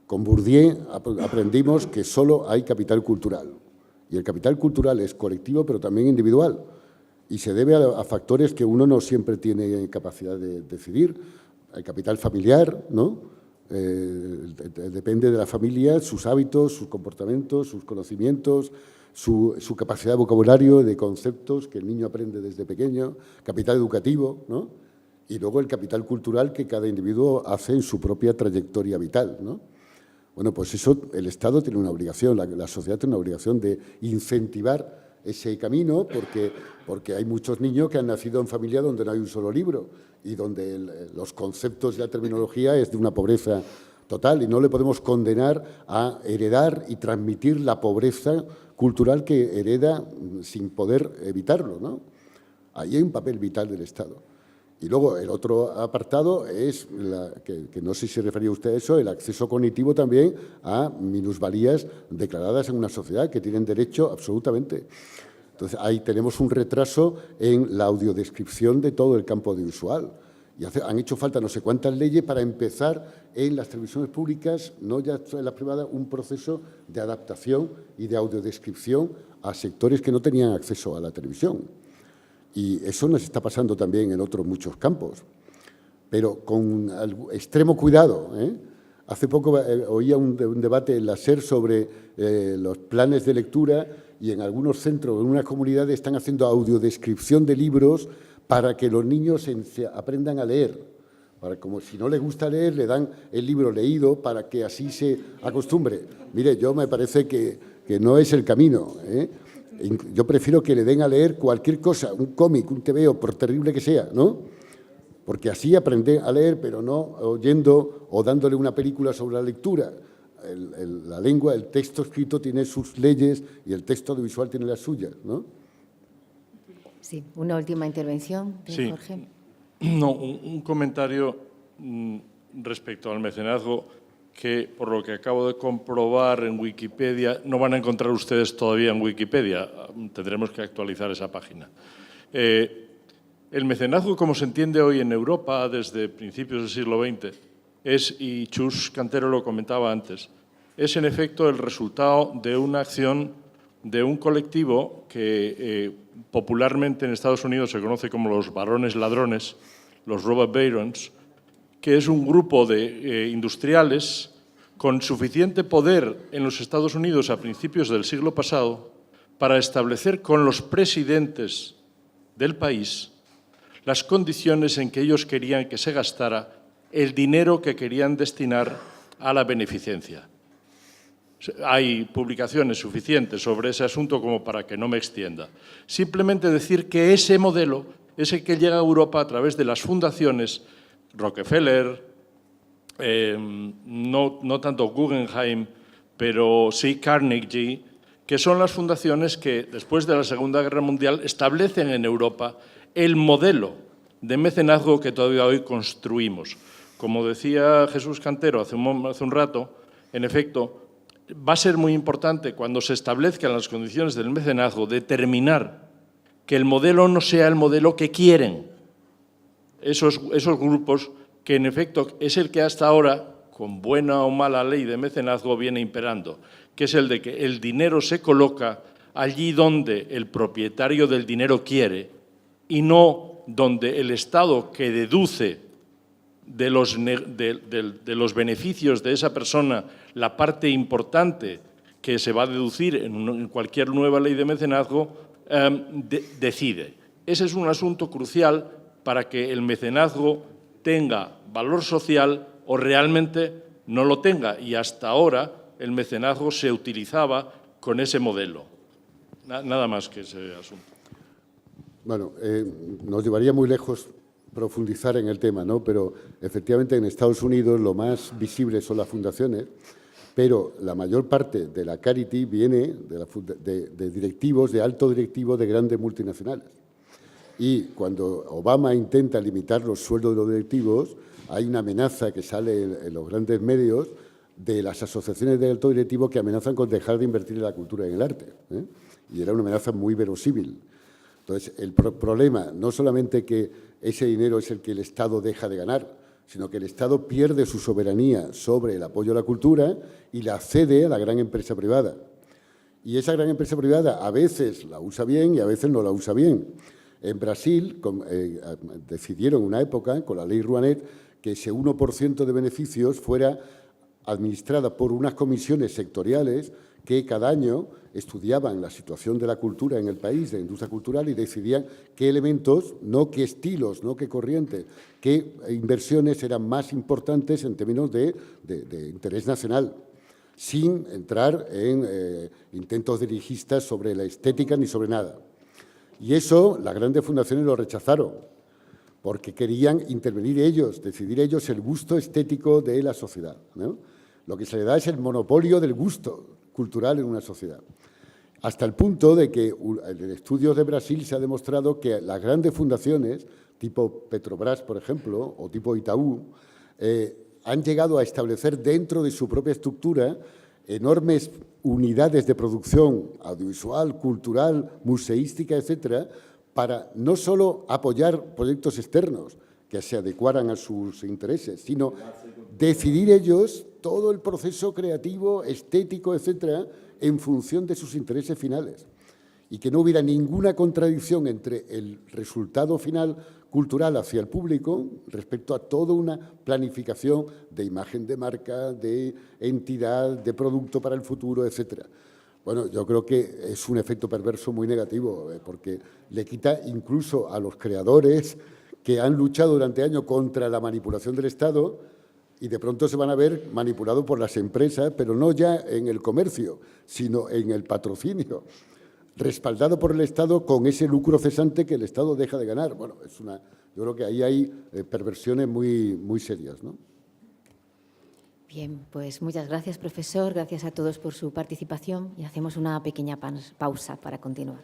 S2: Con Bourdieu aprendimos que solo hay capital cultural, y el capital cultural es colectivo, pero también individual, y se debe a factores que uno no siempre tiene capacidad de decidir. El capital familiar, ¿no? Depende de la familia, sus hábitos, sus comportamientos, sus conocimientos, su capacidad de vocabulario, de conceptos que el niño aprende desde pequeño, capital educativo, ¿no? Y luego el capital cultural que cada individuo hace en su propia trayectoria vital, ¿no? Bueno, pues eso el Estado tiene una obligación, la sociedad tiene una obligación de incentivar ese camino porque hay muchos niños que han nacido en familias donde no hay un solo libro y donde los conceptos y la terminología es de una pobreza total y no le podemos condenar a heredar y transmitir la pobreza cultural que hereda sin poder evitarlo, ¿no? Ahí hay un papel vital del Estado. Y luego el otro apartado es, que no sé si refería usted a eso, el acceso cognitivo también a minusvalías declaradas en una sociedad que tienen derecho absolutamente. Entonces, ahí tenemos un retraso en la audiodescripción de todo el campo audiovisual. Y han hecho falta no sé cuántas leyes para empezar en las televisiones públicas, no ya en las privadas, un proceso de adaptación y de audiodescripción a sectores que no tenían acceso a la televisión. Y eso nos está pasando también en otros muchos campos, pero con extremo cuidado, ¿eh? Hace poco oía un debate en la SER sobre los planes de lectura y en algunos centros, en unas comunidades, están haciendo audiodescripción de libros para que los niños aprendan a leer. Como si no les gusta leer, le dan el libro leído para que así se acostumbre. Mire, yo me parece que no es el camino, ¿eh? Yo prefiero que le den a leer cualquier cosa, un cómic, un tebeo, por terrible que sea, ¿no? Porque así aprenden a leer, pero no oyendo o dándole una película sobre la lectura. La lengua, el texto escrito tiene sus leyes y el texto audiovisual tiene las suyas, ¿no?
S1: Sí, una última intervención de
S11: sí.
S1: Jorge.
S11: No, un comentario respecto al mecenazgo que, por lo que acabo de comprobar en Wikipedia, no van a encontrar ustedes todavía en Wikipedia. Tendremos que actualizar esa página. El mecenazgo, como se entiende hoy en Europa desde principios del siglo XX, y Chus Cantero lo comentaba antes, es en efecto el resultado de una acción de un colectivo que popularmente en Estados Unidos se conoce como los varones ladrones, los robber barons, que es un grupo de industriales con suficiente poder en los Estados Unidos a principios del siglo pasado para establecer con los presidentes del país las condiciones en que ellos querían que se gastara el dinero que querían destinar a la beneficencia. Hay publicaciones suficientes sobre ese asunto como para que no me extienda. Simplemente decir que ese modelo es el que llega a Europa a través de las fundaciones Rockefeller, no tanto Guggenheim, pero sí Carnegie, que son las fundaciones que después de la Segunda Guerra Mundial establecen en Europa el modelo de mecenazgo que todavía hoy construimos. Como decía Jesús Cantero hace un rato, en efecto, va a ser muy importante cuando se establezcan las condiciones del mecenazgo determinar que el modelo no sea el modelo que quieren esos grupos, que en efecto es el que hasta ahora, con buena o mala ley de mecenazgo, viene imperando, que es el de que el dinero se coloca allí donde el propietario del dinero quiere y no donde el Estado, que deduce de los beneficios de esa persona la parte importante que se va a deducir en cualquier nueva ley de mecenazgo, decide. Ese es un asunto crucial para que el mecenazgo tenga valor social o realmente no lo tenga. Y hasta ahora el mecenazgo se utilizaba con ese modelo. Nada más que ese asunto.
S2: Bueno, nos llevaría muy lejos profundizar en el tema, ¿no? Pero efectivamente en Estados Unidos lo más visible son las fundaciones, pero la mayor parte de la Carity viene de directivos, de alto directivos de grandes multinacionales. Y cuando Obama intenta limitar los sueldos de los directivos, hay una amenaza que sale en los grandes medios de las asociaciones de alto directivo que amenazan con dejar de invertir en la cultura y en el arte, ¿eh? Y era una amenaza muy verosímil. Entonces, el problema no solamente que ese dinero es el que el Estado deja de ganar, sino que el Estado pierde su soberanía sobre el apoyo a la cultura y la cede a la gran empresa privada. Y esa gran empresa privada a veces la usa bien y a veces no la usa bien. En Brasil decidieron en una época, con la ley Rouanet, que ese 1% de beneficios fuera administrada por unas comisiones sectoriales que cada año estudiaban la situación de la cultura en el país, de la industria cultural, y decidían qué elementos, no qué estilos, no qué corrientes, qué inversiones eran más importantes en términos de interés nacional. sin entrar en intentos dirigistas sobre la estética ni sobre nada. Y eso las grandes fundaciones lo rechazaron, porque querían intervenir ellos, decidir ellos el gusto estético de la sociedad, ¿no? Lo que se le da es el monopolio del gusto cultural en una sociedad. Hasta el punto de que en estudios de Brasil se ha demostrado que las grandes fundaciones, tipo Petrobras, por ejemplo, o tipo Itaú, han llegado a establecer dentro de su propia estructura enormes unidades de producción audiovisual, cultural, museística, etcétera, para no solo apoyar proyectos externos que se adecuaran a sus intereses, sino decidir ellos todo el proceso creativo, estético, etcétera, en función de sus intereses finales. Y que no hubiera ninguna contradicción entre el resultado final cultural hacia el público respecto a toda una planificación de imagen de marca, de entidad, de producto para el futuro, etcétera. Bueno, yo creo que es un efecto perverso muy negativo, porque le quita incluso a los creadores que han luchado durante años contra la manipulación del Estado y de pronto se van a ver manipulados por las empresas, pero no ya en el comercio, sino en el patrocinio, respaldado por el Estado con ese lucro cesante que el Estado deja de ganar. Bueno, yo creo que ahí hay perversiones muy, muy serias, ¿no?
S1: Bien, pues muchas gracias, profesor. Gracias a todos por su participación y hacemos una pequeña pausa para continuar.